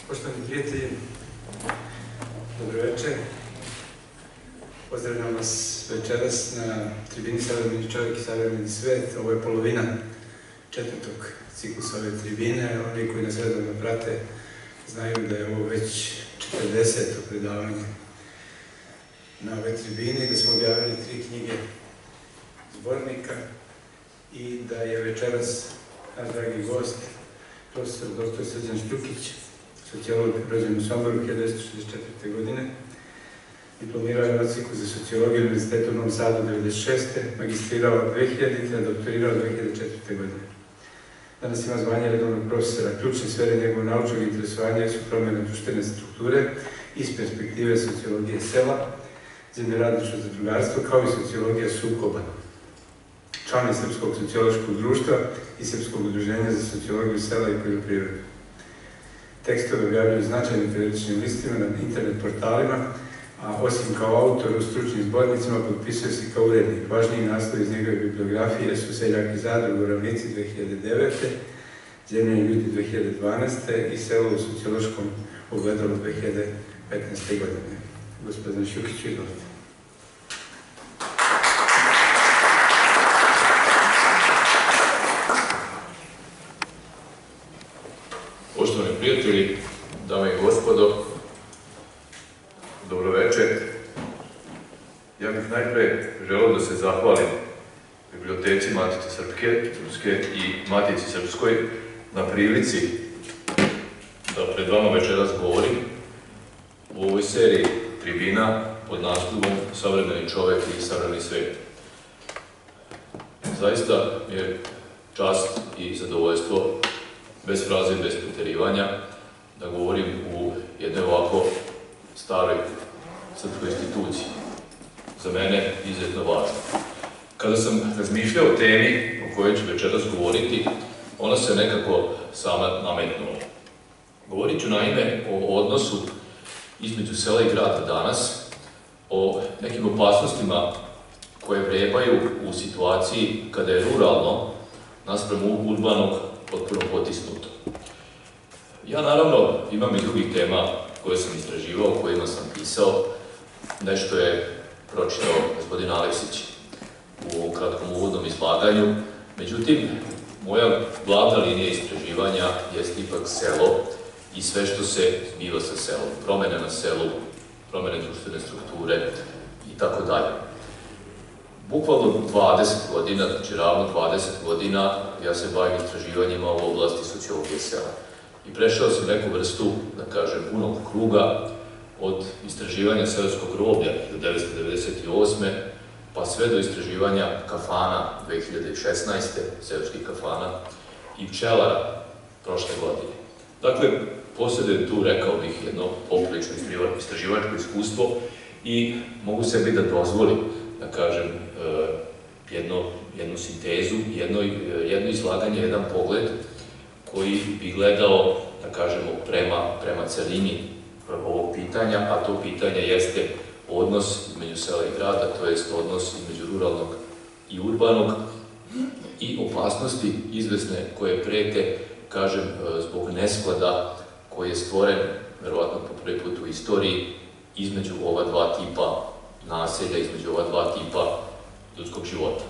Poštovani prijatelji, dobro večer. Pozdravljam vas večeras na tribini Savremeni čovjek i savremeni svet. Ovo je polovina četvrtog ciklusa ove tribine. Oni koji nas redovno prate znaju da je ovo već 40. predavanje na ovoj tribini, da smo objavili 3 knjige zbornika i da je večeras naš dragi gost, profesor dr. Srđan Štukić, sociolog rođen u Somboru 1964. godine. Diplomirao je na ciklu za sociologiju na Univerzitetu u Novom Sadu 1996. Magistrirao 2000. a doktorirao 2004. godine. Danas ima zvanje redovnog profesora. Ključne sfere njegovog naučnog interesovanja su promjene društvene strukture iz perspektive sociologije sela, zemljoradničko zadrugarstvo, kao i sociologija sukoba. Član je Srpskog sociološkog društva i Srpskog udruženja za sociologiju sela i poljoprivredu. Tekstove objavljaju značajnim periodičnim listima na internet portalima, a osim kao autor u stručnim zbornicima potpisuje se kao urednik. Važniji naslov iz njegove bibliografije su Seljak i zadrug u Ravnici 2009. Zemlja i ljudi 2012. i Selo u sociološkom ogledalu 2015. godine. Gospodin Šukiću, izvolite. Poštovani prijatelji, dame i gospodo, dobro večer. Ja bih najpre želeo da se zahvalim Biblioteci Matice Srpske i Matici Srpskoj na prilici da pred vama večeras govorim u ovoj seriji tribina pod naslovom Savremeni čovek i savremeni svet. Zaista mi je čast i zadovoljstvo, bez fraze i bez preterivanja, da govorim u jednoj ovako staroj srpskoj instituciji. Za mene izuzetno važno. Kada sam razmišljao o temi o kojoj ću večeras govoriti, ona se nekako sama nametnula. Govorit ću naime o odnosu između sela i grada danas, o nekim opasnostima koje vrebaju u situaciji kada je ruralno naspram urbanog potpuno potisnuto. Ja naravno imam i drugih tema koje sam istraživao, o kojima sam pisao. Nešto je pročitao gospodin Aleksić u ovom kratkom uvodnom izlaganju. Međutim, moja glavna linija istraživanja jeste ipak selo i sve što se zbiva sa selom. Promene na selu, promene društvene strukture i tako dalje. Bukvalno 20 godina, znači ravno 20 godina, ja se bavim istraživanjima u oblasti sociologije sela. I prešao sam neku vrstu, da kažem, punog kruga od istraživanja seoskog groblja 1998. pa sve do istraživanja kafana 2016. seoskih kafana i pčelara prošle godine. Dakle, posjedujem tu, rekao bih, jedno poprilično istraživačko iskustvo i mogu sebi da dozvolim, da kažem, jednu sintezu, jedno izlaganje, jedan pogled koji bi gledao, da kažemo, prema celini ovog pitanja, a to pitanje jeste odnos između sela i grada, to jest odnos između ruralnog i urbanog i opasnosti izvesne koje prete, kažem, zbog nesklada koji je stvoren, verovatno po prvi put u istoriji, između ova dva tipa naselja, između ova dva tipa ljudskog života.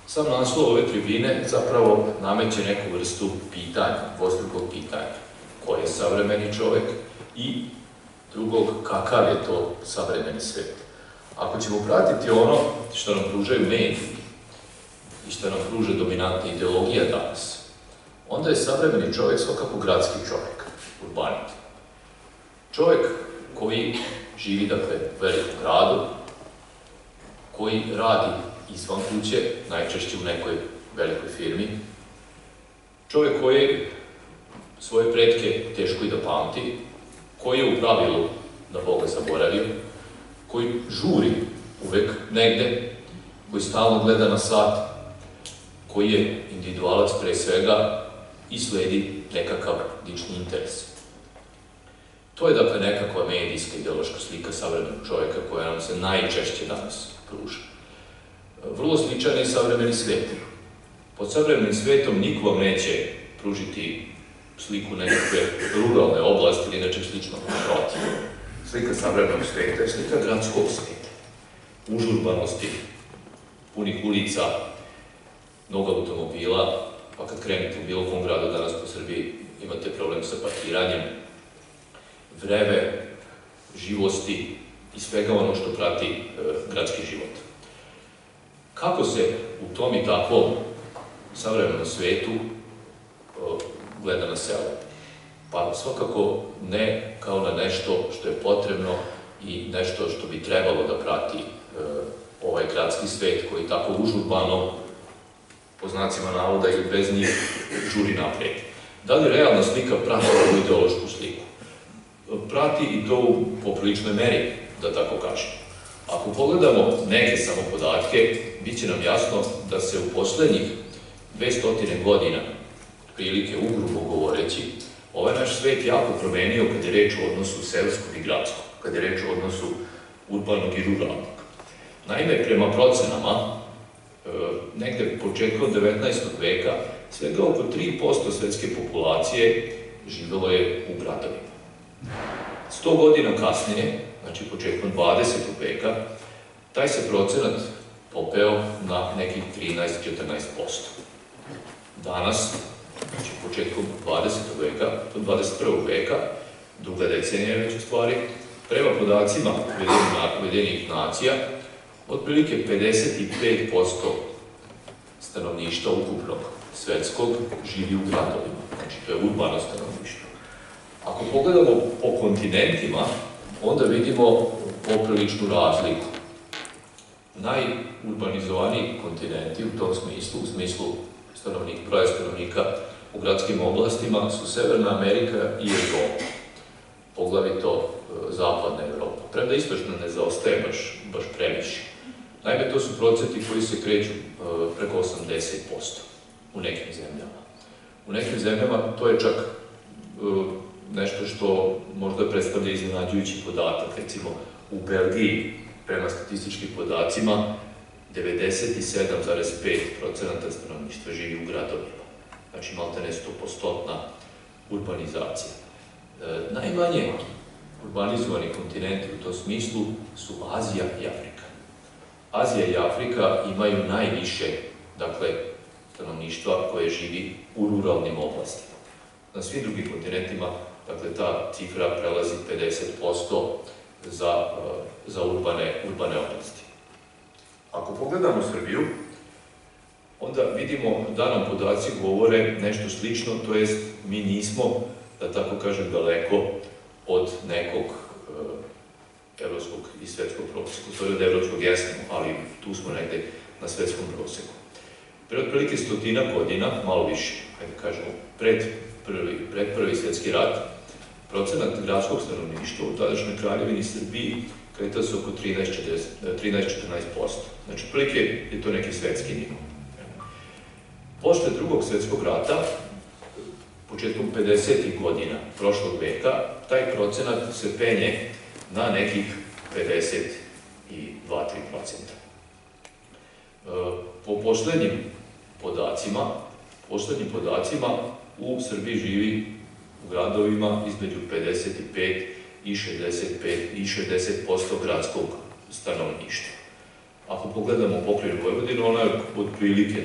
Sam naslov ove tribine zapravo nameće neku vrstu pitanja, dvostrukog pitanja. Ko je savremeni čovek i drugog, kakav je to savremeni svet? Ako ćemo pratiti ono što nam pružaju mediji i što nam pruža dominantna ideologija danas, onda je savremeni čovek svakako gradski čovek, urbanit. Čovek koji živi, dakle, u velikom gradu, koji radi izvan kuće, najčešće u nekoj velikoj firmi, čovjek koji svoje pretke teško i da pamti, koji je u pravilu da Boga zaboravio, koji žuri uvek negde, koji stalno gleda na sat, koji je individualac pre svega i sledi nekakav lični interes. To je, dakle, nekakva medijska ideološka slika savremenog čovjeka koja nam se najčešće danas pruža. Vrlo sličan je savremeni svet. Pod savremenim svetom niko vam neće pružiti sliku nekakve ruralne oblasti ili nečeg slično protiv. Slika savremenog sveta je slika gradskog sveta. Užurbanosti, punih ulica, mnogo automobila, pa kad krenete u bilo kom gradu danas po Srbiji imate problem sa parkiranjem, vreve, živosti i svega ono što prati gradski život. Kako se u tom i takvom savremenom svetu gleda na selo? Pa svakako ne kao na nešto što je potrebno i nešto što bi trebalo da prati ovaj gradski svet koji tako užurbano, po znacima navoda ili bez njih, žuri napred. Da li realna slika prati ovu ideološku sliku? Prati i to u popriličnoj meri, da tako kažem. Ako pogledamo neke samo podatke, bit će nam jasno da se u poslednjih 200 godina, prilike ugrubo govoreći, ovaj naš svet jako promenio kad je reč o odnosu selskog i gradskog, kad je reč o odnosu urbanog i ruralnog. Naime, prema procenama, negde početkom 19. veka, svega oko 3% svetske populacije živelo je u gradovima. 100 godina kasnije, znači početkom 20. veka, taj se procenat popeo na nekih 13-14%. Danas, znači početkom 20. veka, do 21. veka, druga decenija već u stvari, prema podacima Ujedinjenih nacija, otprilike 55% stanovništva ukupnog svetskog živi u gradovima, znači to je urbano stanovništvo. Ako pogledamo po kontinentima, onda vidimo popriličnu razliku. Najurbanizovaniji kontinenti u tom smislu, u smislu broja stanovnika u gradskim oblastima, su Severna Amerika i Evropa, poglavito zapadna Evropa. Premda istočna ne zaostaje baš previše. Naime, to su procenti koji se kreću preko 80% u nekim zemljama. U nekim zemljama to je čak nešto što možda predstavlja iznenađujući podatak. Recimo, u Belgiji, prema statističkim podacima, 97,5% stanovništva živi u gradovima. Znači, maltene 100% urbanizacija. Najmanje urbanizovani kontinenti u tom smislu su Azija i Afrika. Azija i Afrika imaju najviše, dakle, stanovništva koje živi u ruralnim oblastima. Na svim drugim kontinentima, dakle, ta cifra prelazi 50% za urbane oblasti. Ako pogledamo Srbiju, onda vidimo da nam podaci govore nešto slično, to jest mi nismo, da tako kažem, daleko od nekog evropskog i svetskog proseku. To je od evropskog jesmo, ali tu smo negde na svetskom proseku. Pre otprilike 100 godina, malo više, hajde kažemo, pred prvi svetski rat, procenat gradskog stanovništva u tadašnjoj kraljevini Srbiji kretao se oko 13-14%. Znači, otprilike je to neki svetski nivo. Posle drugog svetskog rata, početkom 50. godina prošlog veka, taj procenat se penje na nekih 52-3%. Po poslednjim podacima u Srbiji živi u gradovima između 55 i 60% gradskog stanovništva. Ako pogledamo pokrajinu Vojvodinu, ona je otprilike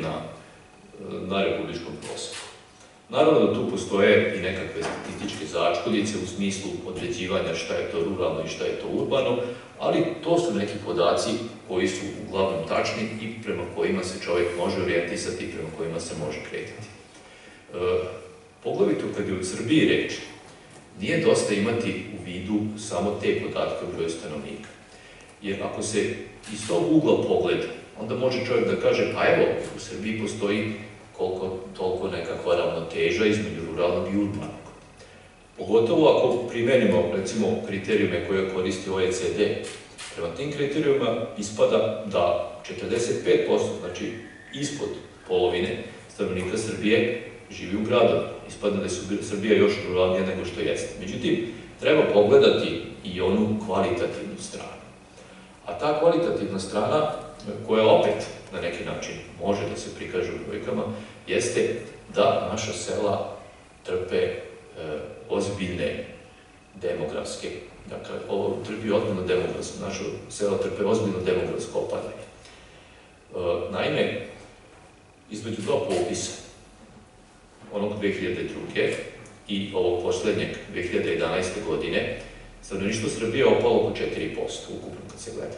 na republičkom proseku. Naravno da tu postoje i nekakve statističke začkoljice u smislu određivanja šta je to ruralno i šta je to urbano, ali to su neki podaci koji su uglavnom tačni i prema kojima se čovjek može orijentisati i prema kojima se može kretati. Poglavito kad je u Srbiji reč, nije dosta imati u vidu samo te podatke o broju stanovnika. Jer ako se iz tog ugla pogleda, onda može čovjek da kaže, pa evo, u Srbiji postoji koliko toliko nekakva ravnoteža između ruralnog i urbanog. Pogotovo ako primenimo, recimo, kriterijume koje koristi OECD. Prema tim kriterijuma ispada da 45%, znači ispod polovine stanovnika Srbije, živi u gradu. Ispada da je Srbija još ruralnija nego što jeste. Međutim, treba pogledati i onu kvalitativnu stranu. A ta kvalitativna strana, koja opet na neki način može da se prikaže u brojkama, jeste da naša sela trpe ozbiljne demografske, dakle, ovo trpi ozbiljno demografsko, naše selo trpe ozbiljno demografsko opadanje. Naime, između dva popisa, onog 2002. i ovog posljednjeg 2011. godine, stanovništvo Srbije je opalo oko 4%, ukupno kad se gleda.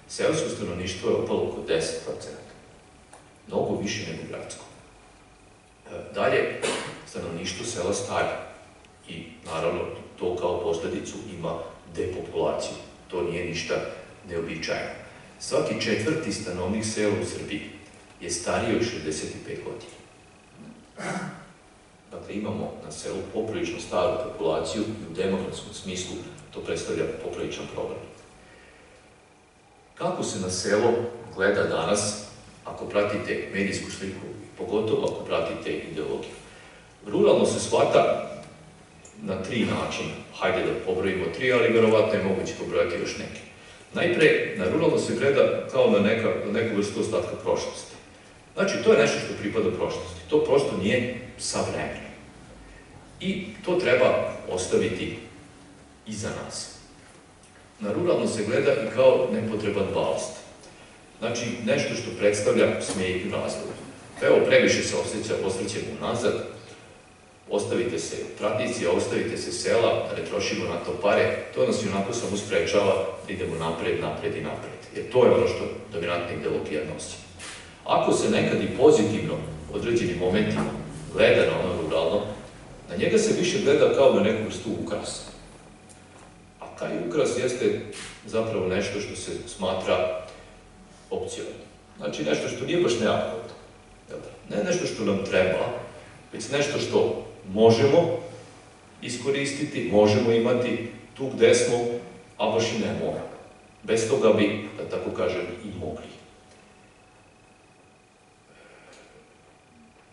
Seosko stanovništvo je opalo oko 10%, mnogo više nego gradsko. Dalje, stanovništvo sela stari i naravno to kao posljedicu ima depopulaciju. To nije ništa neobičajno. Svaki 4. stanovnik sela u Srbiji je stariji od 65 godina. Dakle, imamo na selu poprilično staru populaciju i u demografskom smislu to predstavlja popriličan problem. Kako se na selo gleda danas, ako pratite medijsku sliku, pogotovo ako pratite ideologiju? Ruralno se shvata na 3 načina. Hajde da pobrojimo 3, ali verovatno je moguće pobrojati još neke. Najpre, na ruralno se gleda kao na neku vrstu ostatka prošlosti. Znači, to je nešto što pripada prošlosti. To prosto nije savremeno. I to treba ostaviti iza nas. Na ruralno se gleda i kao nepotreban balast. Znači, nešto što predstavlja smetnju razvoju. Evo, previše se osvrćemo unazad, ostavite se tradicije, ostavite se sela, da ne trošimo na to pare, to nas i onako samo sprečava da idemo napred. Jer to je ono što dominantna ideologija nosi. Ako se nekad i pozitivno određenim momentima gleda na ono ruralno, na njega se više gleda kao na neku vrstu ukrasa. A taj ukras jeste zapravo nešto što se smatra opcijom. Znači nešto što nije baš neophodno. Ne nešto što nam treba, već nešto što možemo iskoristiti, možemo imati tu gde smo, a baš i ne moramo. Bez toga bi, da tako kažem, i mogli.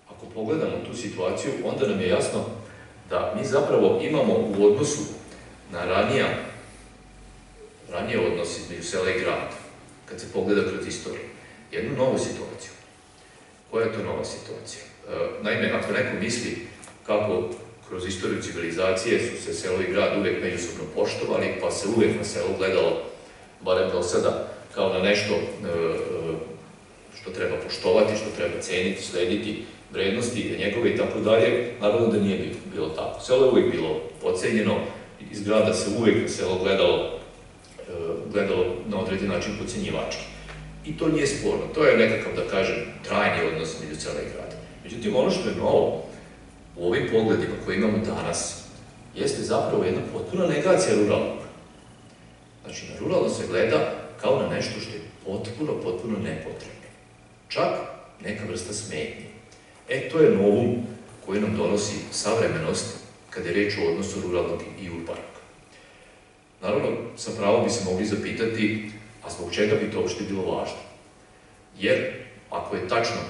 Ako pogledamo tu situaciju, onda nam je jasno da mi zapravo imamo u odnosu na ranije odnose između sela i grada, kad se pogleda kroz istoriju, jednu novu situaciju. Koja je to nova situacija? Naime, ako neko misli kako kroz istoriju civilizacije su se selo i grad uvek međusobno poštovali, pa se uvek na selo gledalo, barem do sada, kao na nešto što treba poštovati, što treba ceniti, slediti, vrednosti njegove i tako dalje, naravno da nije bilo tako. Selo je uvek bilo ocenjeno, iz grada se uvek na selo gledalo na određen način podcenjivački. I to nije sporno, to je nekakav, da kažem, trajni odnos među sela i grada. Međutim, ono što je novo u ovim pogledima koje imamo danas, jeste zapravo jedna potpuna negacija ruralnog. Znači, na ruralno se gleda kao na nešto što je potpuno nepotrebno. Čak neka vrsta smetnje. To je novum koji nam donosi savremenost kada je reč o odnosu ruralnog i urbanog. Naravno, sa pravom bi se mogli zapitati, a zbog čega bi to uopšte bilo važno? Jer, ako je tačno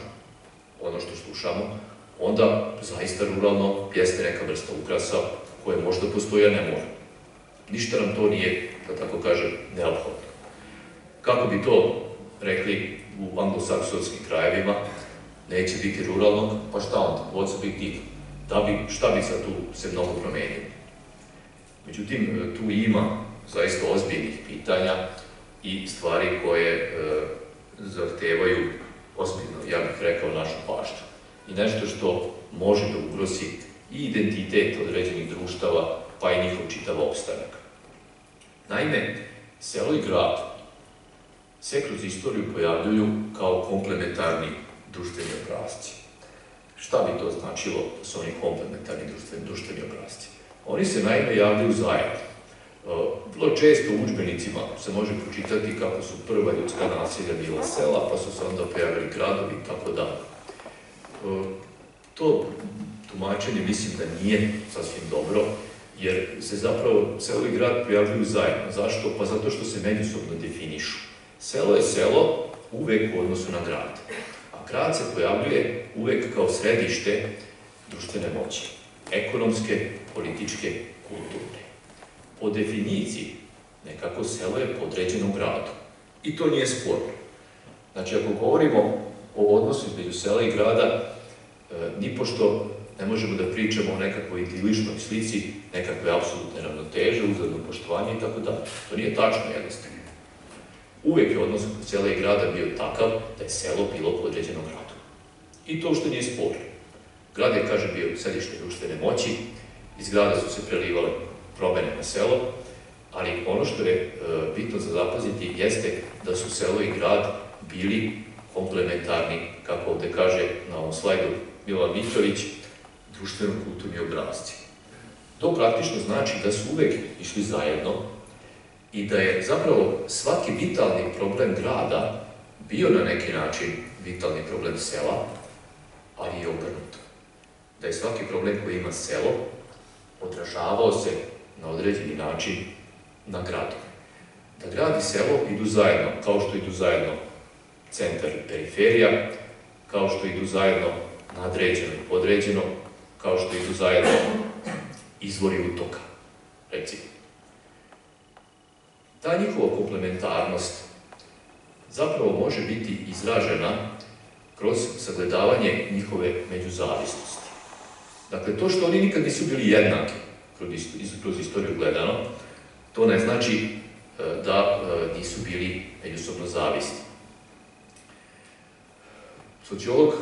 ono što slušamo, onda zaista ruralno jeste neka vrsta ukrasa koje možda postoji, a ne mora. Ništa nam to nije, da tako kažem, neophodno. Kako bi to rekli u anglosaksonskim krajevima, neće biti ruralnog, pa šta onda? What's a big deal? Šta bi sad tu se mnogo promenilo? Međutim, tu ima zaista ozbiljnih pitanja i stvari koje zahtevaju ozbiljno, ja bih rekao, našu pažnju. I nešto što može da ugrozi i identitet određenih društava, pa i njihov čitav opstanak. Naime, selo i grad se kroz istoriju pojavljuju kao komplementarni društveni obrasci. Šta bi to značilo da su oni komplementarni društveni obrasci? Oni se naime javljaju zajedno. Vrlo često u udžbenicima se može pročitati kako su prva ljudska naselja bila sela, pa su se onda pojavili gradovi i tako dalje. To tumačenje mislim da nije sasvim dobro, jer se zapravo selo i grad pojavljuju zajedno. Zašto? Pa zato što se međusobno definišu. Selo je selo uvek u odnosu na grad, a grad se pojavljuje uvek kao središte društvene moći, ekonomske, političke, kulturne. Po definiciji, nekako selo je podređeno gradu. I to nije sporno. Znači, ako govorimo o odnosu između sela i grada, nipošto ne možemo da pričamo o nekakvoj idiličnoj slici, nekakve apsolutne ravnoteže, uzadno poštovanje i tako da. To nije tačno jednostavno. Uvek je odnos sela i grada bio takav da je selo bilo podređeno gradu. I to što nije sporno. Grad je, kaže, bio sedište društvene moći, iz grada su se prelivale promene na selo, ali ono što je bitno za zapaziti jeste da su selo i grad bili komplementarni, kako ovde kaže na ovom slajdu Milan Mitrović, društveno-kulturni obrazci. To praktično znači da su uvek išli zajedno i da je zapravo svaki vitalni problem grada bio na neki način vitalni problem sela, ali i obrnuto. Da je svaki problem koji ima selo odražavao se na određeni način na gradu. Da grad i selo idu zajedno, kao što idu zajedno centar i periferija, kao što idu zajedno nadređeno i podređeno, kao što idu zajedno izvori utoka, recimo. Ta njihova komplementarnost zapravo može biti izražena kroz sagledavanje njihove međuzavisnosti. Dakle, to što oni nikad nisu bili jednaki kroz istoriju gledano, to ne znači da nisu bili međusobno zavisni. Sociolog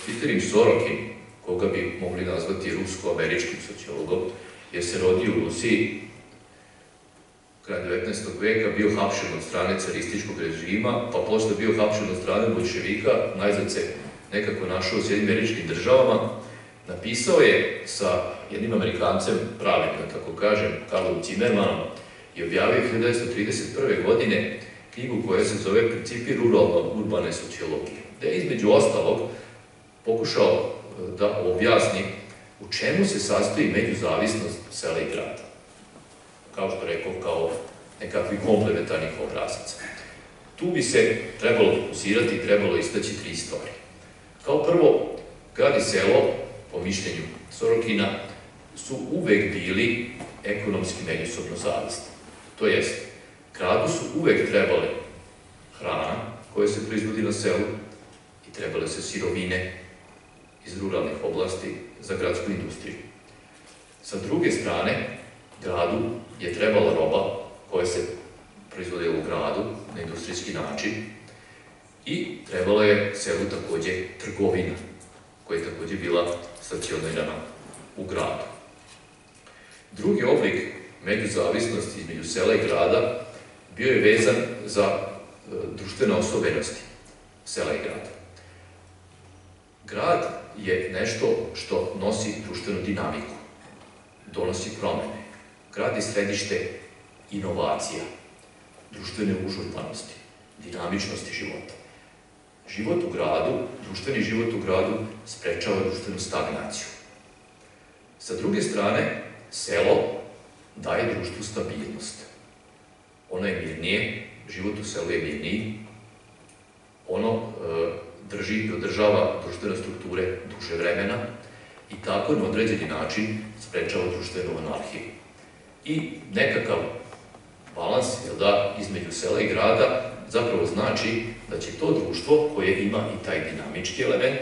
Piterim Sorokin, koga bi mogli nazvati rusko-američkim sociologom, je se rodio u Rusiji krajem 19. veka, bio hapšen od strane carističkog režima, pa posle bio hapšen od strane bolševika, najzad se nekako našao u Sjedinjenim Američkim Državama. Napisao je sa jednim Amerikancem, pravim, da tako kažem, Karlom Cimermanom, i objavio 1931. godine knjigu koja se zove Principi ruralno-urbane sociologije, gde je između ostalog pokušao da objasni u čemu se sastoji međuzavisnost sela i grada. Kao što rekao, kao nekakvi komplementarnih obrazaca. Tu bi se trebalo fokusirati i trebalo istaći 3 stvari. Kao prvo, grad i selo, po mišljenju Sorokina, su uvek bili ekonomski međusobno zavisni. To jest, gradu su uvek trebale hrana koja se proizvodi na selu i trebale se sirovine iz ruralnih oblasti za gradsku industriju. Sa druge strane, gradu je trebala roba koja se proizvodila u gradu na industrijski način i trebala je selu takođe trgovina, koja je takođe bila stacionirana u gradu. Drugi oblik međuzavisnosti između sela i grada bio je vezan za društvene osobenosti sela i grada. Grad je nešto što nosi društvenu dinamiku, donosi promene. Grad je središte inovacija, društvene užurbanosti, dinamičnosti života. Život u gradu, društveni život u gradu sprečava društvenu stagnaciju. Sa druge strane, selo daje društvu stabilnost. Ono je mirnije, život u selu je mirniji, ono drži i održava društvene strukture duže vremena i tako na određeni način sprečava društvenu anarhiju. I nekakav balans, između sela i grada zapravo znači da će to društvo koje ima i taj dinamički element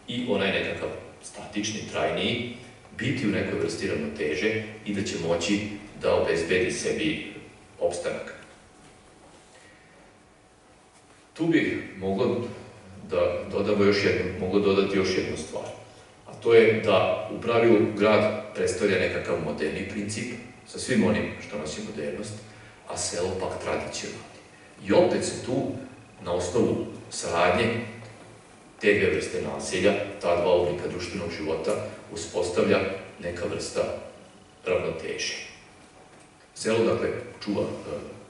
i onaj nekakav statični, trajniji, biti u nekoj vrsti ravnoteže i da će moći da obezbedi sebi opstanak. Tu bi moglo dodati još jednu stvar, a to je da u pravilu grad predstavlja nekakav moderni princip sa svim onim što nosi modernost, a selo pak tradicionalni. I opet se tu, na osnovu saradnje te dve vrste naselja, ta dva oblika društvenog života, uspostavlja neka vrsta ravnoteže. Selo, dakle, čuva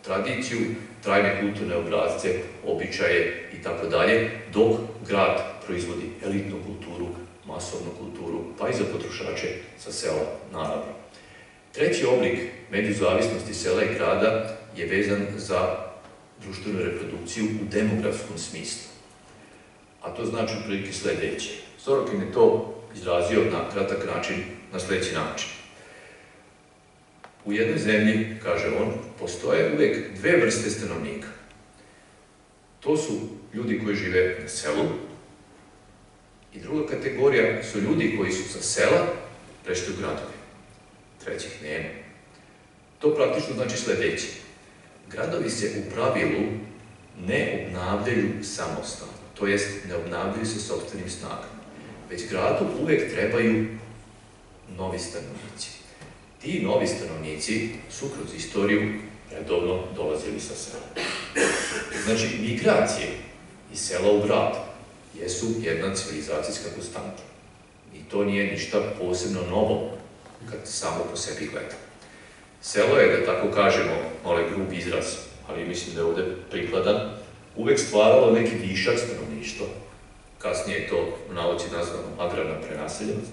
tradiciju, trajne kulturne obrazce, običaje i tako dalje, dok grad proizvodi elitnu kulturu, masovnu kulturu, pa i za potrošače sa sela, naravno. Treći oblik međuzavisnosti sela i grada je vezan za društvenu reprodukciju u demografskom smislu. A to znači otprilike sledeće. Sorokin je to izrazio na kratak način, na sledeći način. U jednoj zemlji, kaže on, postoje uvek dve vrste stanovnika. To su ljudi koji žive na selu I druga kategorija su ljudi koji su sa sela prešli u gradove. Trećih nema. To praktično znači sljedeće. Gradovi se u pravilu ne obnavljaju samostalno, to jest ne obnavljaju se sopstvenim snagama, već gradu uvijek trebaju novi stanovnici. Ti novi stanovnici su kroz istoriju redovno dolazili sa sela. Znači, migracije iz sela u grad jesu jedna civilizacijska konstanta. I to nije ništa posebno novo kad samo po sebi gleda. Selo je, da tako kažemo, malo je grub izraz, ali mislim da je ovdje prikladan, uvek stvaralo neki višak stanovništva. Kasnije je to u nauci nazvano agrarna prenaseljenost.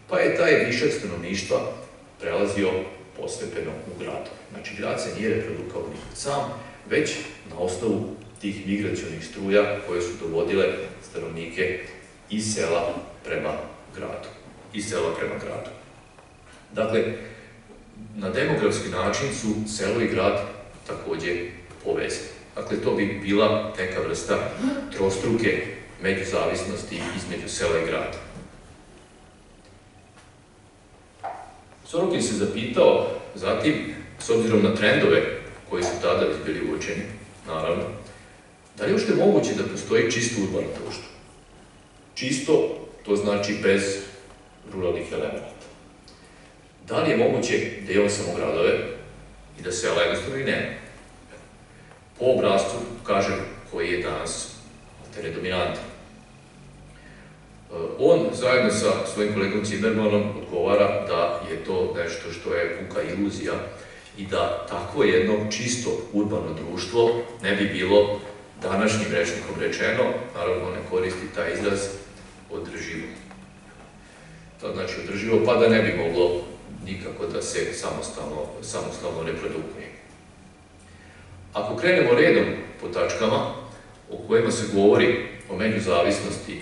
Pa je taj višak stanovništva prelazio postepeno u grad. Znači, grad se nije reprodukao nikad sam, već na osnovu tih migracionih struja koje su dovodile stanovnike iz sela prema gradu. Dakle, na demografski način su selo i grad također povezani. Dakle, to bi bila neka vrsta trostruke međuzavisnosti između sela i grada. Sorokin se zapitao zatim, s obzirom na trendove koji su tada bili uočeni, naravno, da li je uopšte moguće da postoji čisto urbano društvo? Čisto, to znači bez ruralnih elemenata. Da li je moguće da imamo samo gradove i da sela jednostavno i nema? Po obrazcu, kažem, koji je danas dominantan. On zajedno sa svojim kolegom Zimmermanom odgovara da je to nešto što je puka iluzija i da takvo jedno čisto urbano društvo ne bi bilo današnjim rečnikom rečeno, naravno ne koristi taj izraz, održivo. To znači održivo, pa da ne bi moglo nikako da se samostalno reprodukuje. Ako krenemo redom po tačkama o kojima se govori o međuzavisnosti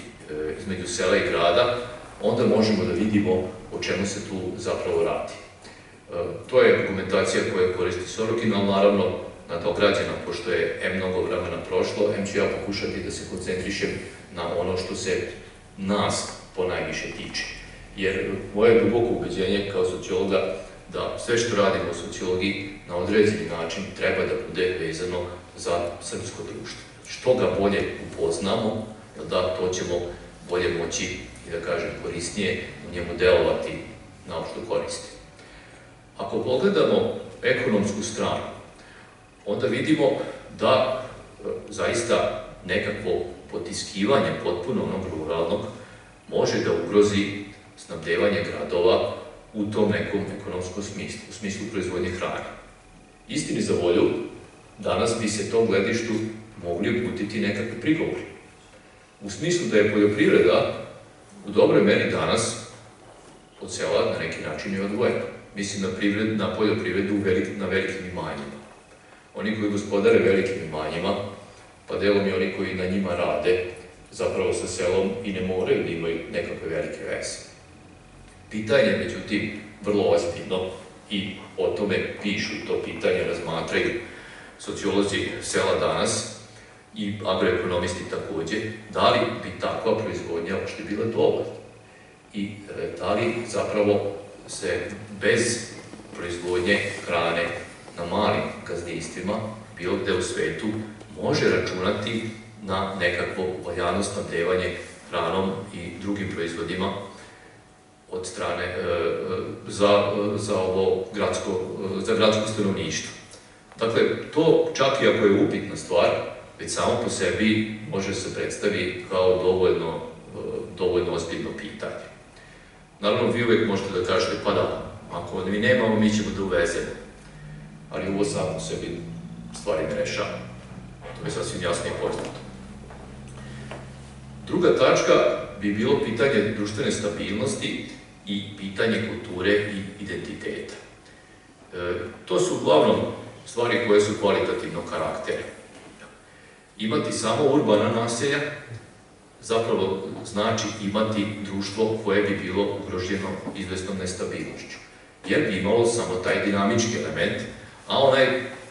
između sela i grada, onda možemo da vidimo o čemu se tu zapravo radi. To je dokumentacija koju koristi Sorokin, ali naravno nadograđena, pošto je mnogo vremena prošlo, ću ja pokušati da se koncentrišem na ono što se nas ponajviše tiče. Jer moje duboko ubeđenje kao sociologa da sve što radimo u sociologiji na određeni način treba da bude vezano za srpsko društvo. Što ga bolje upoznamo, to ćemo bolje moći i da kažem korisnije u njemu delovati na opštu korist. Ako pogledamo ekonomsku stranu, onda vidimo da zaista nekakvo potiskivanje potpuno onog ruralnog može da ugrozi snabdevanje gradova u tom nekom ekonomskom smislu, u smislu proizvodnje hrane. Istini za volju, danas bi se tom gledištu mogli uputiti nekakve prigovori. U smislu da je poljoprivreda u dobroj meri danas od sela na neki način je odvojena. Mislim na poljoprivredu na velikim imanjima. Oni koji gospodare velikim imanjima, pa delom i oni koji na njima rade, zapravo sa selom i ne moraju da imaju nekakve velike veze. Pitanje, međutim, vrlo ozbiljno i o tome pišu i to pitanje razmatraju sociolozi sela danas i agroekonomisti također, da li bi takva proizvodnja uopšte bila dovoljna i da li zapravo se bez proizvodnje hrane na malim gazdinstvima, bilo gde u svetu, može računati na nekakvo valjano snabdevanje hranom i drugim proizvodima od strane za gradsko stanovništvo. Dakle, to čak i ako je upitna stvar, već samo po sebi može se predstaviti kao dovoljno ozbiljno pitanje. Naravno, vi uvijek možete da kažete, pa da, ako mi nemamo, mi ćemo da uvezemo. Ali ovo samo po sebi stvari ne rešava. To je sasvim jasno i poznato. Druga tačka bi bilo pitanje društvene stabilnosti i pitanje kulture i identiteta. To su uglavnom stvari koje su kvalitativnog karaktera. Imati samo urbana naselja zapravo znači imati društvo koje bi bilo ugroženo izvesnom nestabilnošću. Jer bi imalo samo taj dinamički element, a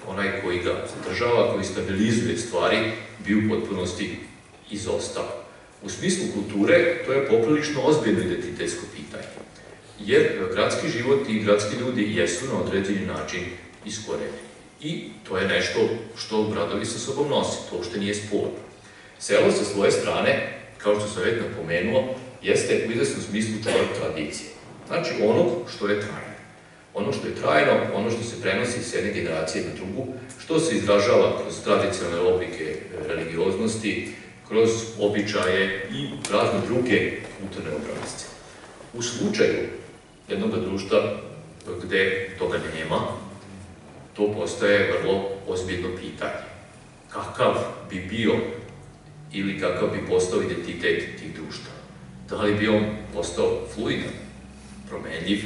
onaj koji ga zadržava, koji stabilizuje stvari, bi u potpunosti izostao. U smislu kulture, to je poprilično ozbiljno identitetsko pitanje, jer gradski život i gradski ljudi jesu na određeni način iskoreni. I to je nešto što gradovi sa sobom nosi, to uopšte nije sporno. Selo sa svoje strane, kao što sam već napomenuo, jeste u izvesnom smislu čovjek tradicije. Znači onog što je trajno. Ono što je trajno, ono što se prenosi s jedne generacije na drugu, što se izražava kroz tradicionalne oblike religioznosti, kroz običaje i razne druge kulturne obrazce. U slučaju jednog društva gde toga nema, to postaje vrlo ozbiljno pitanje. Kakav bi bio ili kakav bi postao identitet tih društva? Da li bi on postao fluidan, promenljiv,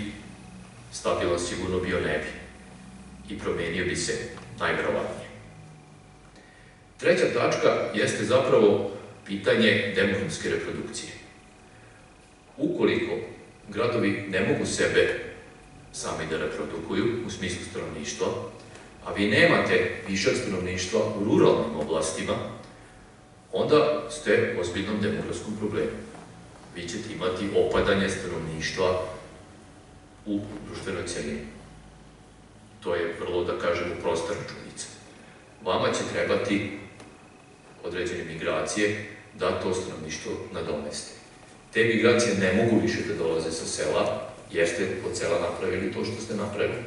stabilan sigurno bio ne bi. I promenio bi se najverovatnije. Treća tačka jeste zapravo pitanje demografske reprodukcije. Ukoliko gradovi ne mogu sebe sami da reprodukuju u smislu stanovništva, a vi nemate višak stanovništva u ruralnim oblastima, onda ste u ozbiljnom demografskom problemu. Vi ćete imati opadanje stanovništva u društvenoj celini. To je vrlo, da kažemo, prosta računica. Vama će trebati određene migracije da to stanovništvo nadomeste. Te migracije ne mogu više da dolaze sa sela, jer ste od sela napravili to što ste napravili.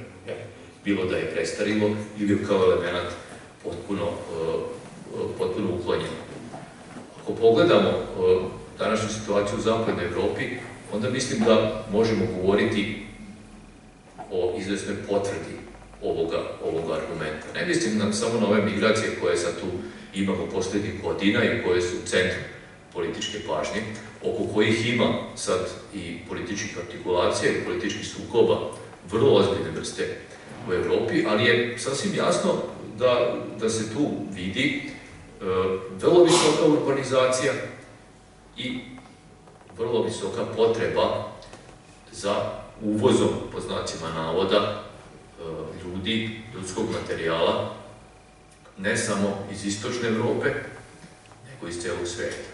Bilo da je prestarilo ili kao element potpuno uklonjeno. Ako pogledamo današnju situaciju u zapadnoj Evropi, onda mislim da možemo govoriti o izvesnoj potvrdi ovoga argumenta. Ne mislim samo na ove migracije koje sad tu imamo poslednjih godina i koje su u centru političke pažnje, oko kojih ima sad i političkih artikulacija i političkih sukoba vrlo ozbiljne vrste u Evropi, ali je sasvim jasno da se tu vidi vrlo visoka urbanizacija i vrlo visoka potreba za uvozom, po znacima navoda, ljudi, ljudskog materijala, ne samo iz istočne Evrope, nego iz celog sveta.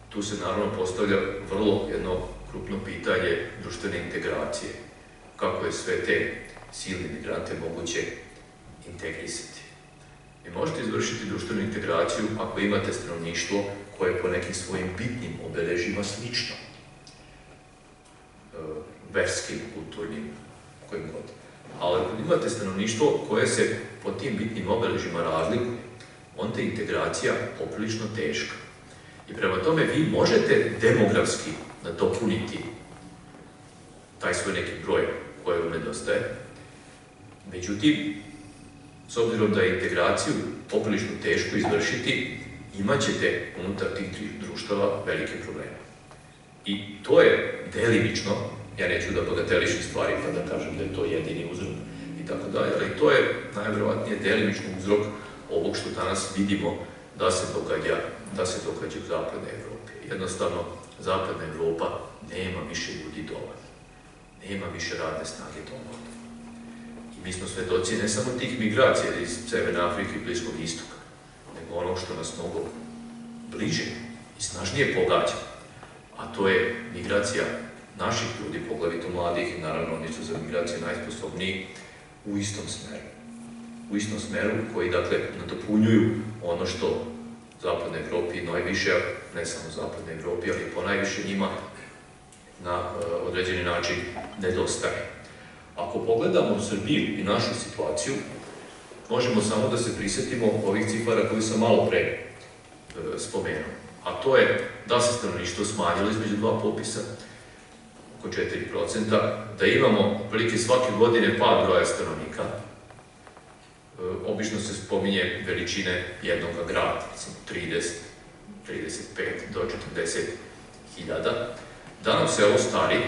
Tu se naravno postavlja vrlo jedno krupno pitanje društvene integracije. Kako je sve te silne migrante moguće integrisati? Vi možete izvršiti društvenu integraciju ako imate stanovništvo koje je po nekim svojim bitnim obeležjima slično. Verskim, kulturnim, kojim god. Ali ako imate stanovništvo koje se po tim bitnim obeležjima razlikuje, onda je integracija poprilično teška. I prema tome vi možete demografski nadopuniti taj svoj neki broj koji vam nedostaje. Međutim, s obzirom da je integraciju poprilično teško izvršiti, imat ćete unutar tih društava velike probleme. I to je delimično, ja neću da bagatelišem stvari pa da kažem da je to jedini uzrok i tako dalje, ali to je najverovatnije delimično uzrok ovog što danas vidimo da se događa u zapadnoj Evropi. Jednostavno, zapadna Evropa nema više ljudi dovoljno. Nema više radne snage dovoljno. I mi smo svedoci ne samo tih migracija iz Severne Afrike i Bliskog istoka, nego ono što nas mnogo bliže i snažnije pogađa, a to je migracija naših ljudi, poglavito mladih, i naravno oni su za migraciju najsposobniji, u istom smeru. U istom smeru koji, dakle, nadopunjuju ono što u zapadnoj Evropi najviše, ne samo u zapadnoj Evropi, ali ponajviše njima na određeni način nedostaje. Ako pogledamo Srbiju i našu situaciju, možemo samo da se prisetimo ovih cifara koje sam malo pre spomenuo. A to je da se stanovništvo smanjilo između dva popisa, oko 4%, da imamo prilike svake godine pad broja stanovnika. Obično se spominje veličine jednog grada, 30, 35 do 40 hiljada, da nam selo stari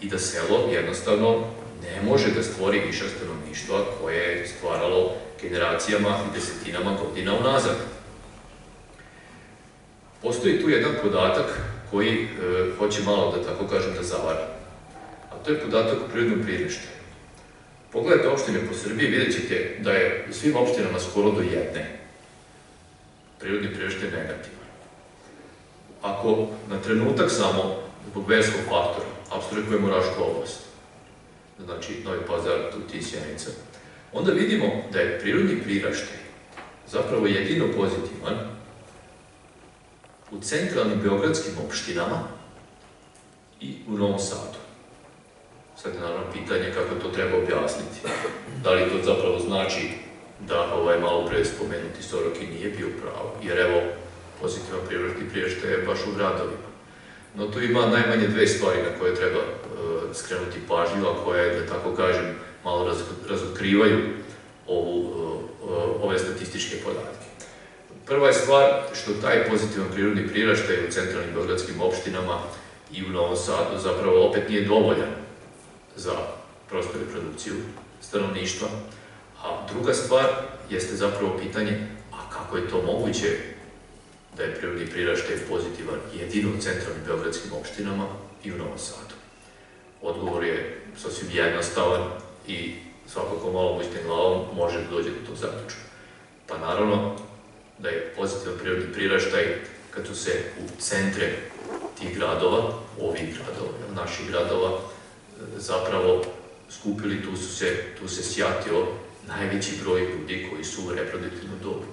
i da selo jednostavno ne može da stvori višak stanovništva koje je stvaralo generacijama i desetinama godina unazad. Postoji tu jedan podatak koji hoće malo, da tako kažem, da zavara. A to je podatak o prirodnom priraštaju. Pogledajte opštine po Srbiji, vidjet ćete da je u svim opštinama skoro do jedne. prirodni priraštaj je negativan. Ako na trenutak samo zbog verskog faktora apstrojekujemo Rašku oblast, znači Novi Pazar, Tutin, Sjenica, onda vidimo da je prirodni priraštaj zapravo jedino pozitivan u centralnim beogradskim opštinama i u Novom Sadu. Sad je naravno pitanje kako to treba objasniti. Da li to zapravo znači da ovaj malo pre spomenuti Sorokin nije bio pravo, jer evo, pozitivan prirodni priraštaj je baš u gradovima. No tu ima najmanje dve stvari na koje treba skrenuti pažnju, a koje, da tako kažem, malo razotkrivaju ove statističke podatke. Prva je stvar što taj pozitivan prirodni priraštaj u centralnim beogradskim opštinama i u Novom Sadu zapravo opet nije dovoljan za prostor i produkciju stanovništva. A druga stvar jeste zapravo pitanje, a kako je to moguće da je prirodni priraštaj pozitivan jedino u centralnim beogradskim opštinama i u Novom Sadu? Odgovor je sasvim jednostavan i svako ko malo mućne glavom može da dođe do tog zaključka. Pa naravno da je pozitivan prirodni priraštaj kad su se u centre tih gradova, ovih gradova, naših gradova, zapravo skupili, tu se sjatio najveći broj ljudi koji su u reproduktivnom dobu.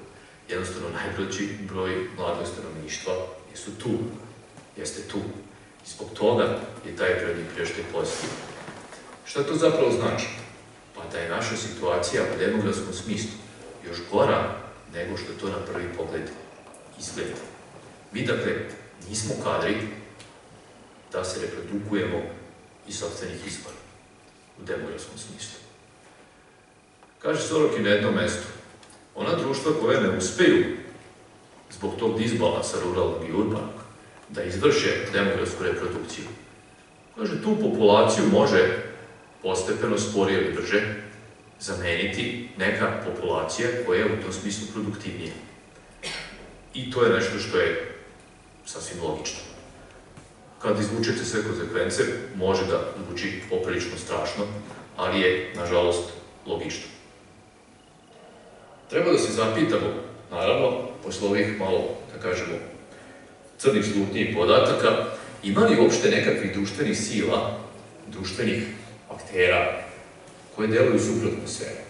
Jednostavno, najveći broj mladog stanovništva jeste tu. I zbog toga je taj prirodni priraštaj pozitivan. Šta to zapravo znači? Pa da je naša situacija u demografskom smislu još gora nego što to na prvi pogled izgleda. Mi, dakle, nismo kadri da se reprodukujemo iz sopstvenih izbora u demografskom smislu. Kaže Sorokin na jednom mestu, ona društva koja ne uspeju zbog tog disbalansa ruralnog i urbanog da izvrše demografsku reprodukciju, kaže, tu populaciju može postepeno, sporije ili brže, zameniti neka populacija koja je u tom smislu produktivnija. I to je nešto što je sasvim logično. Kad izvučete sve konsekvence, može da zvuči poprilično strašno, ali je, nažalost, logično. Treba da se zapitamo, naravno, posle ovih malo, da kažemo, crnih slutnji i podataka, ima li uopšte nekakvih društvenih sila, društvenih aktera koje deluju suprotno svemu?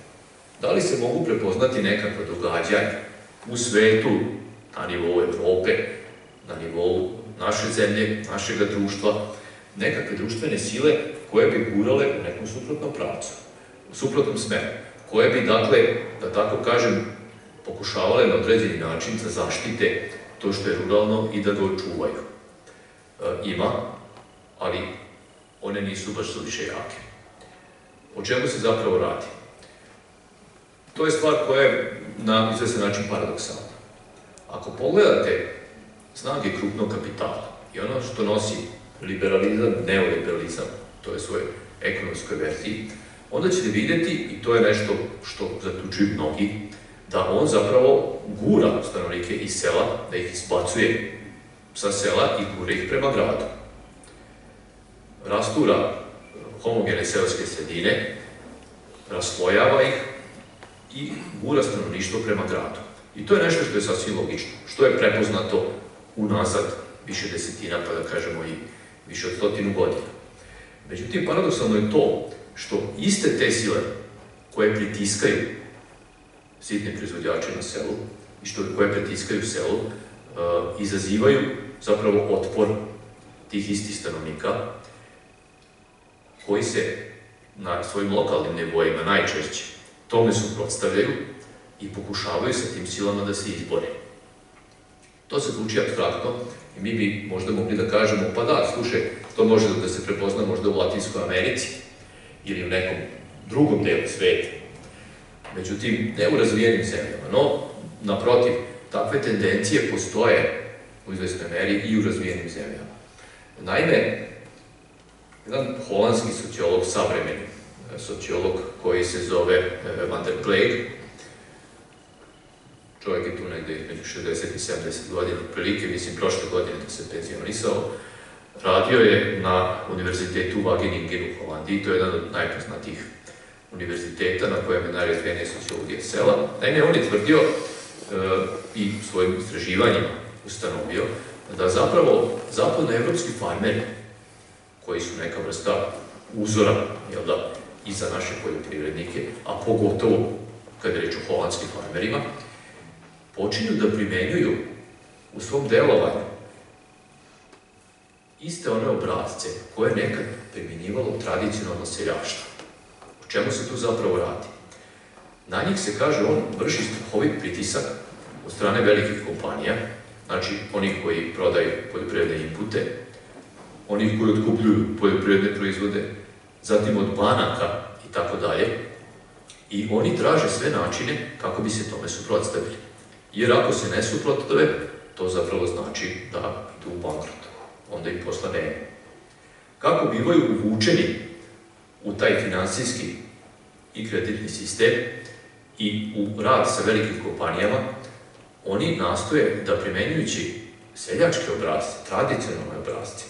Da li se mogu prepoznati nekakva događanja u svetu, na nivou Evrope, na nivou naše zemlje, našeg društva, nekakve društvene sile koje bi gurale u nekom suprotnom pravcu, u suprotnom smeru, koje bi, dakle, da tako kažem, pokušavale na određeni način da zaštite to što je ruralno i da ga očuvaju. Ima, ali one nisu baš suviše jake. O čemu se zapravo radi? To je stvar koja je na izvestan način paradoksalna. Ako pogledate snage krupnog kapitala i ono što nosi liberalizam, neoliberalizam, to je svoje ekonomskoj verziji, onda ćete vidjeti, i to je nešto što zaključuju mnogi, da on zapravo gura stanovnike iz sela, da ih izbacuje sa sela i gura ih prema gradu. Rastura homogene seoske sredine, raslojava ih i gura stanovništvo prema gradu. I to je nešto što je sasvim logično, što je prepoznato unazad više desetina, pa da kažemo i više od 100 godina. Međutim, paradoksalno je to što iste te sile koje pritiskaju sitne proizvođače na selu i koje pritiskaju selu, izazivaju zapravo otpor tih istih stanovnika koji se na svojim lokalnim nivoima najčešće tome suprotstavljaju i pokušavaju sa tim silama da se izbore. To se zvuči apstraktno i mi bi možda mogli da kažemo, pa da, slušaj, to može da se prepozna možda u Latinskoj Americi ili u nekom drugom delu sveta. Međutim, ne u razvijenim zemljama, no, naprotiv, takve tendencije postoje u izvesnoj meri i u razvijenim zemljama. Naime, jedan holandski sociolog, savremeni sociolog koji se zove Van der Plague, čovjek je tu negde između 60 i 70 godina, otprilike, mislim, prošle godine da se penzionisao, radio je na univerzitetu Wageningen u Holandiji, to je jedan od najpoznatijih univerziteta na kojem je najrazvijenija sociologija sela. Naime, on je tvrdio i svojim istraživanjima ustanovio da zapravo zapadnoevropski farmeri, koji su neka vrsta uzora, jel da, i za naše poljoprivrednike, a pogotovo kad je reč o holandskim farmerima, počinju da primenjuju u svom delovanju iste one obrazce koje je nekad primjenjivalo tradicionalno seljaštvo. O čemu se tu zapravo radi? Na njih se kaže, on vrši strahovit pritisak od strane velikih kompanija, znači onih koji prodaju poljoprivredne inpute, onih koji otkupljuju poljoprivredne proizvode, zatim od banaka i tako dalje. I oni traže sve načine kako bi se tome suprotstavili. Jer ako se ne suprotstave, to zapravo znači da idu u bankrot. Onda ih posla nema. Kako bivaju uvučeni u taj finansijski i kreditni sistem i u rad sa velikim kompanijama, oni nastoje da primenjujući seljačke obrazce, tradicionalne obrazce,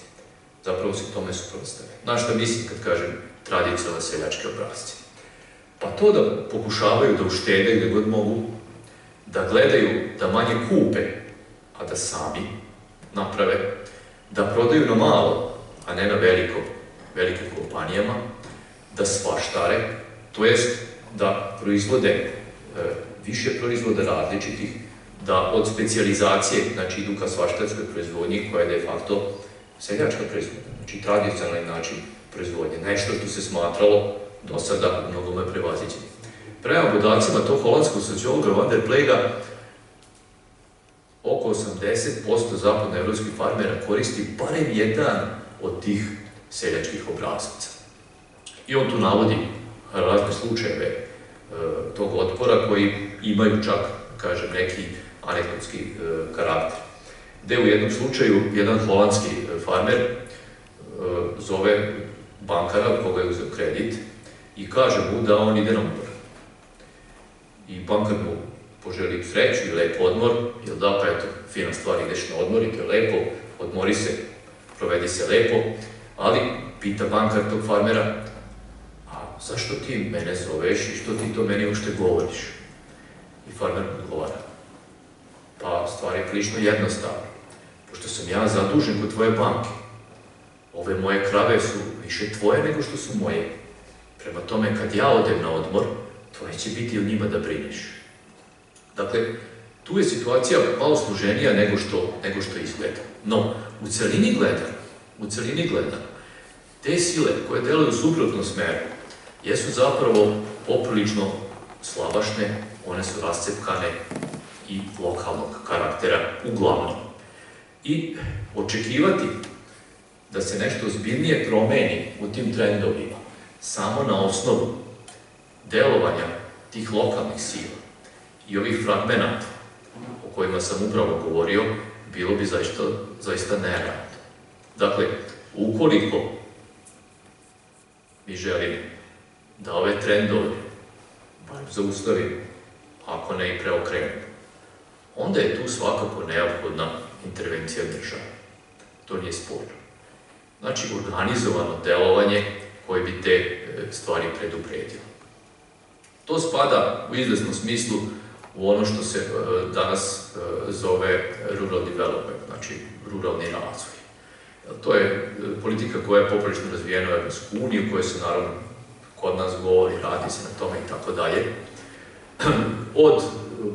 zapravo se tome suprotstave. Znaš šta mislim kad kažem tradicionalne seljačke obrazce? Pa to da pokušavaju da uštede gde god mogu, da gledaju da manje kupe, a da sami naprave, da prodaju na malo, a ne na veliko, velikim kompanijama, da svaštare, to jest da proizvode više proizvoda različitih, da od specijalizacije, znači idu ka svaštarskoj proizvodnji koja je de facto seljačka proizvodnja, znači tradicionalni način proizvodnje, nešto što se smatralo do sada u mnogome prevaziđeno. Prema podacima tog holandskog sociologa Van der Plega, oko 80% zapadnoevropskih farmera koristi barem jedan od tih seljačkih obrazaca. I on tu navodi razne slučajeve tog otpora koji imaju čak, kažem, neki anegdotski karakter. Gde u jednom slučaju jedan holandski farmer zove bankara koga je uzeo kredit i kaže mu da on ide na odmor. I bankar mu poželi sreću i lep odmor, jel da, pa eto, fina stvar, ideš na odmor i to je lepo, odmori se, provedi se lepo, ali pita bankar tog farmera, a zašto ti mene zoveš i što ti to meni uopšte govoriš? I farmer odgovara, pa stvar je prilično jednostavna, pošto sam ja zadužen kod tvoje banke, ove moje krave su više tvoje nego što su moje. Prema tome, kad ja odem na odmor, tvoje će biti o njima da brineš. Dakle, tu je situacija malo složenija nego što izgleda. No, u celini gledano, te sile koje deluju u suprotnom smeru, jesu zapravo poprilično slabašne, one su rascepkane i lokalnog karaktera, uglavnom. I očekivati da se nešto ozbiljnije promeni u tim trendovima, samo na osnovu delovanja tih lokalnih sila i ovih fragmenata o kojima sam upravo govorio, bilo bi zaista nerealno. Dakle, ukoliko mi želimo da ove trendove zaustavimo, ako ne i preokrenemo, onda je tu svakako neophodna intervencija države. To nije sporno. Znači, organizovano delovanje koje bi te stvari predupredilo. To spada u izvesnom smislu u ono što se danas zove rural development, znači ruralni razvoj. To je politika koja je poprilično razvijena u Evropskoj uniji, u kojoj se naravno kod nas govori, radi se na tome i tako dalje. Od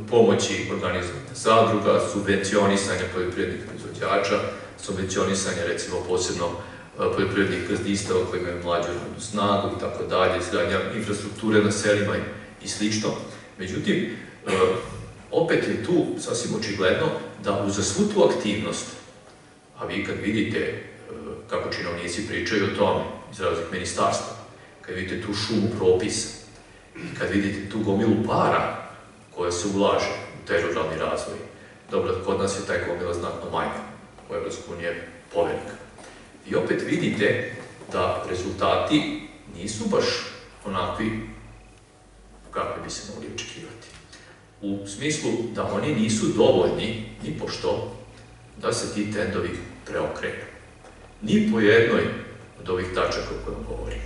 pomoći organizovanja zadruga, subvencionisanja poljoprivrednih proizvođača, subvencionisanja recimo posebno poljoprivrednih gazdinstava koji imaju mlađu radnu snagu i tako dalje, izgradnja infrastrukture na selima i slično. Međutim, opet je tu sasvim očigledno da uz svu tu aktivnost, a vi kad vidite kako činovnici pričaju o tome iz raznih ministarstva, kad vidite tu šumu propisa i kad vidite tu gomilu para koja se ulaže u taj ruralni razvoj, dobro, kod nas je taj gomila znatno manja, u Evropskoj uniji je povelika. I opet vidite da rezultati nisu baš onakvi kakvi bi se mogli očekivati. U smislu da oni nisu dovoljni ni pošto da se ti trendovi preokrenu. Ni po jednoj od ovih tačaka o kojom govorim.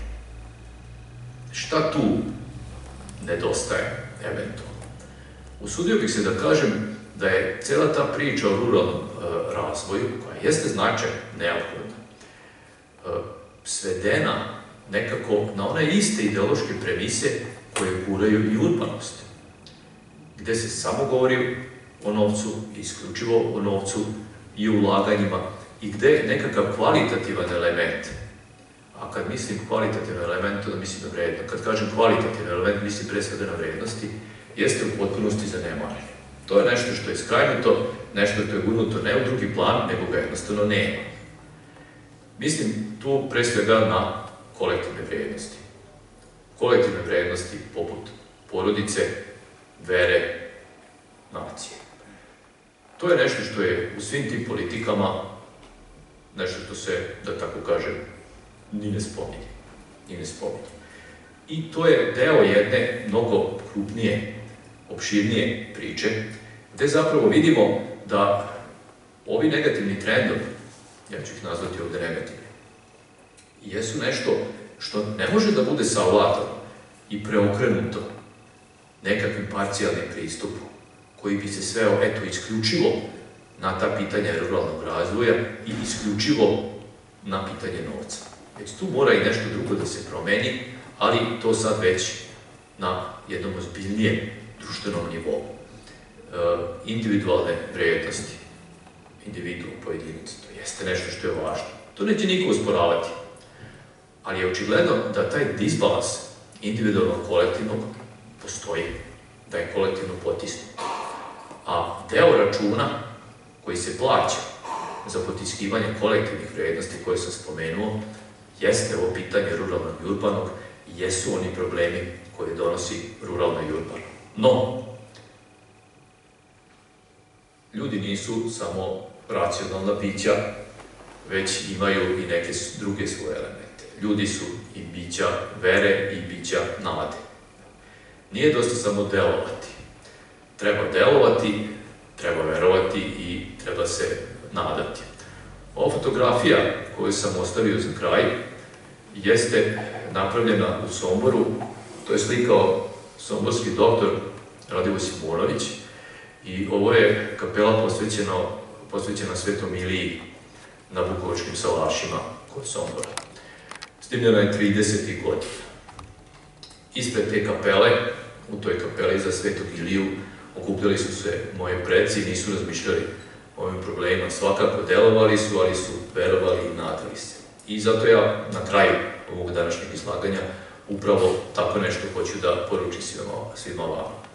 Šta tu nedostaje, eventualno? Usudio bih se da kažem da je cijela ta priča o ruralnom razvoju, koja jeste značajna, neophodna, svedena nekako na one iste ideološke premise koje guraju i urbanost, gde se samo govori o novcu, isključivo o novcu i ulaganjima, i gde je nekakav kvalitativan element, a kad mislim kvalitativan element, onda mislim na vrednost. Kad kažem kvalitativan element, mislim pre svega na vrednosti, jeste u potpunosti zanemareno. To je nešto što je skrajnuto, nešto što je gurnuto ne u drugi plan, nego ga jednostavno nema. Mislim tu pre svega na kolektivne vrednosti. Kolektivne vrednosti poput porodice, vere, nacije. To je nešto što je u svim tim politikama nešto što se, da tako kažem, ni ne spominje. I to je deo jedne mnogo krupnije, opširnije priče, gde zapravo vidimo da ovi negativni trendovi, ja ću ih nazvati ovde negativni, jesu nešto što ne može da bude savladano i preokrenuto nekakvim parcijalnim pristupom, koji bi se sveo, isključivo na ta pitanja ruralnog razvoja i isključivo na pitanje novca. Već tu mora i nešto drugo da se promeni, ali to sad već na jednom ozbiljnijem društvenom nivou. Individualne vrednosti, individuum, pojedinac, to jeste nešto što je važno. To neće niko osporavati. Ali je očigledno da taj disbalans individualnog kolektivnog postoji, da je kolektivno potisnut. A deo računa koji se plaća za potiskivanje kolektivnih vrednosti koje sam spomenuo, jeste ovo pitanje ruralnog i urbanog i jesu oni problemi koje donosi ruralno i urbano. No, ljudi nisu samo racionalna bića, već imaju i neke druge svoje elemente. Ljudi su i bića vere i bića nade. Nije dosta samo delovati. Treba delovati, treba verovati i treba se nadati. Ova fotografija koju sam ostavio za kraj jeste napravljena u Somboru. To je slikao somborski doktor Radivoj Simonović i ovo je kapela posvećena Svetom Iliji na Vukovačkim salašima kod Sombora. Snimljena je 30. godina. Ispred te kapele, u toj kapeli za Svetog Iliju, okupljali su se moji preci i nisu razmišljali o ovim problemima. Svakako delovali su, ali su verovali i nadali se. I zato ja na kraju ovog današnjeg izlaganja upravo tako nešto hoću da poručim svima vama.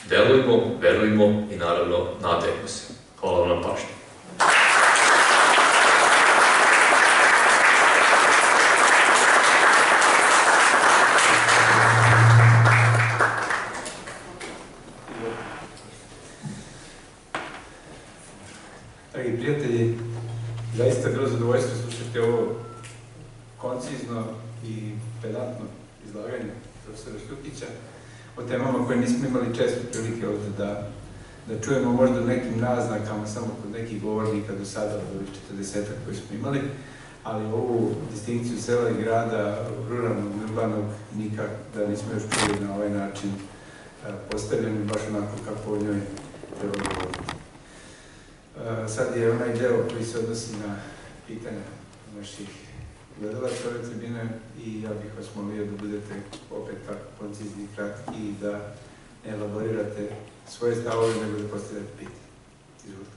Delujmo, verujmo i naravno nadajmo se. Hvala vam na pažnji. Dragi prijatelji, zaista je bilo zadovoljstvo slušati ovo koncizno i pedantno izlaganje profesora Štukića o temama koje nismo imali često prilike ovde da čujemo, možda nekim naznakama, samo kod nekih govornika do sada, od ovih 40-ak koji smo imali, ali ovu distinkciju sela i grada, ruralnog i urbanog, nikak da nismo još čuli na ovaj način postavljeni, baš onako kako o njoj treba govoriti. Sad je onaj deo koji se odnosi na pitanja naših gledalaca ove tribine i ja bih vas molio da budete opet tako koncizni i kratki i da ne elaborirate svoje stavove, nego da postavljate pitanje. Izvolite.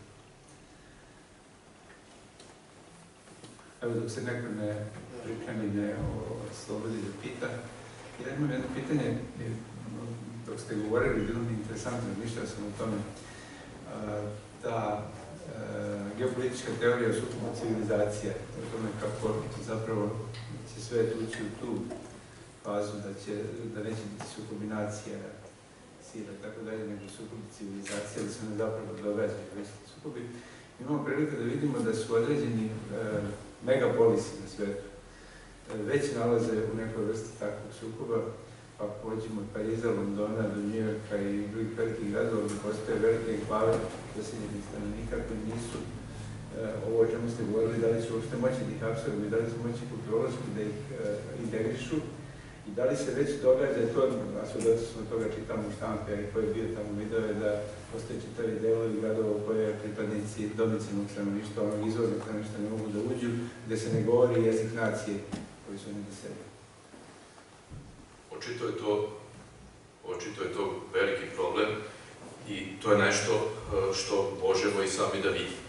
Evo, dok se neko ne pripremi, ne slobodi da pita. Ja imam jedno pitanje, dok ste govorili, bilo mi interesantno, mišljao sam o tome, da geopolitička teorija o sukobu civilizacija, o tome kako zapravo će svet ući u tu fazu da neće biti sukombinacija sila, tako dalje, nego sukob civilizacija, da se ne zapravo događaju vrsti sukobi. Imamo priliku da vidimo da su određeni megapolisi na svetu već nalaze u nekoj vrsti takvog sukoba, pa pođemo od Pariza, Londona do Njujorka i drugih velikih gradova gde postoje velike enklave doseljenih stanovnika koji nisu ovo o čemu ste govorili, da li će uopšte moći da ih apsorbuju, da li će moći kulturološki da ih integrišu I da li se već događa to, a svjedoci smo toga, čitamo u štampi, ali ko je bio tamo video je da postoje čitavi delovi gradova u koje pripadnici domicilnog stanovništva, onog izvornog stanovništva ne mogu da uđu, gde se ne govori jezik nacije koji su oni doselili. Očito je to veliki problem i to je nešto što možemo i sami da vidimo.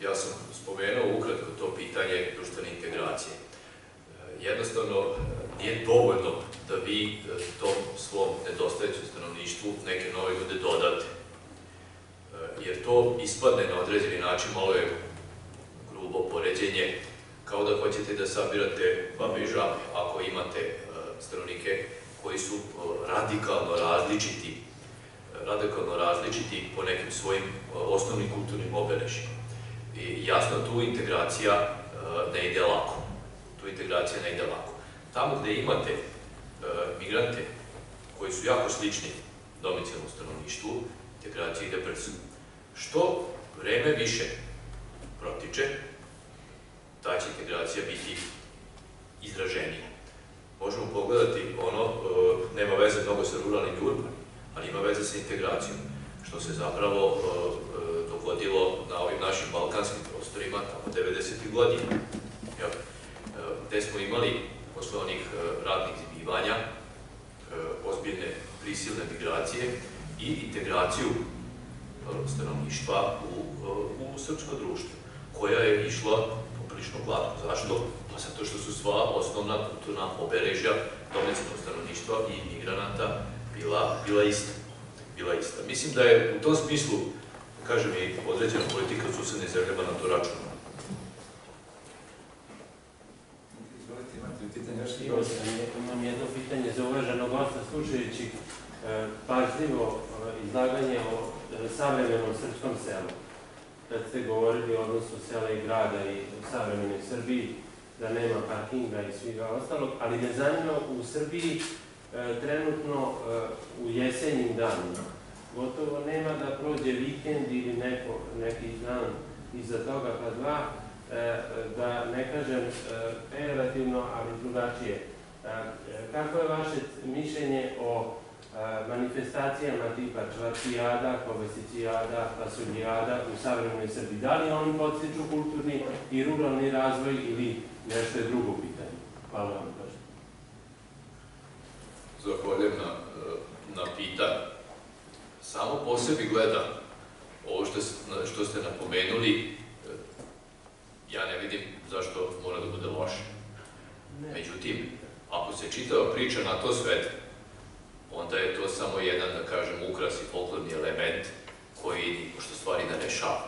Ja sam spomenuo ukratko to pitanje društvene integracije. Jednostavno, nije dovoljno da vi tom svom nedostajućem stanovništvu neke nove ljude dodate. Jer to ispadne na određeni način, malo je grubo poređenje, kao da hoćete da sabirate babe i žabe. Ako imate stanovnike koji su radikalno različiti po nekim svojim osnovnim kulturnim obeležjima. I jasno, tu integracija ne ide lako. Tamo gde imate migrante koji su jako slični domicilnom stanovništvu, integracija ide brzo. Što vreme više protiče, ta će integracija biti izraženija. Možemo pogledati ono, nema veze mnogo sa ruralnim i urbanim, ali ima veze sa integracijom, što se zapravo dogodilo na ovim našim balkanskim prostorima tamo 90. godina, gde smo imali posle onih ratnih zbivanja, ozbiljne prisilne migracije i integraciju stanovništva u srpsko društvo, koja je išla poprilično glatko. Zašto? Pa zato što su sva osnovna kulturna obeležja domicilnog stanovništva i migranata bila ista. Mislim da je u tom smislu, kažem, i određena politika u susednim zemljama na to računa. Imam jedno pitanje za uvaženog gosta, slušajući pažljivo izlaganje o savremenom srpskom selu. Kad ste govorili o odnosu sela i grada i u savremenoj Srbiji, da nema parkinga i svega ostalog, ali me zanima u Srbiji trenutno u jesenjim danima. Gotovo nema da prođe vikend ili neki dan iza toga pa dva, da ne kažem pejorativno, ali drugačije. Kako je vaše mišljenje o manifestacijama tipa čvarkijada, kovesicijada, fasuljijada u savremenoj Srbiji? Da li oni podstiču kulturni i ruralni razvoj ili nešto je drugo pitanje? Hvala vam. Zahvaljujem na pitanju. Samo po sebi gledam ovo što ste napomenuli, ja ne vidim zašto mora da bude loše. Međutim, ako se čitava priča na to svede, onda je to samo jedan, da kažem, ukras i folklorni element koji što stvari ne rešava.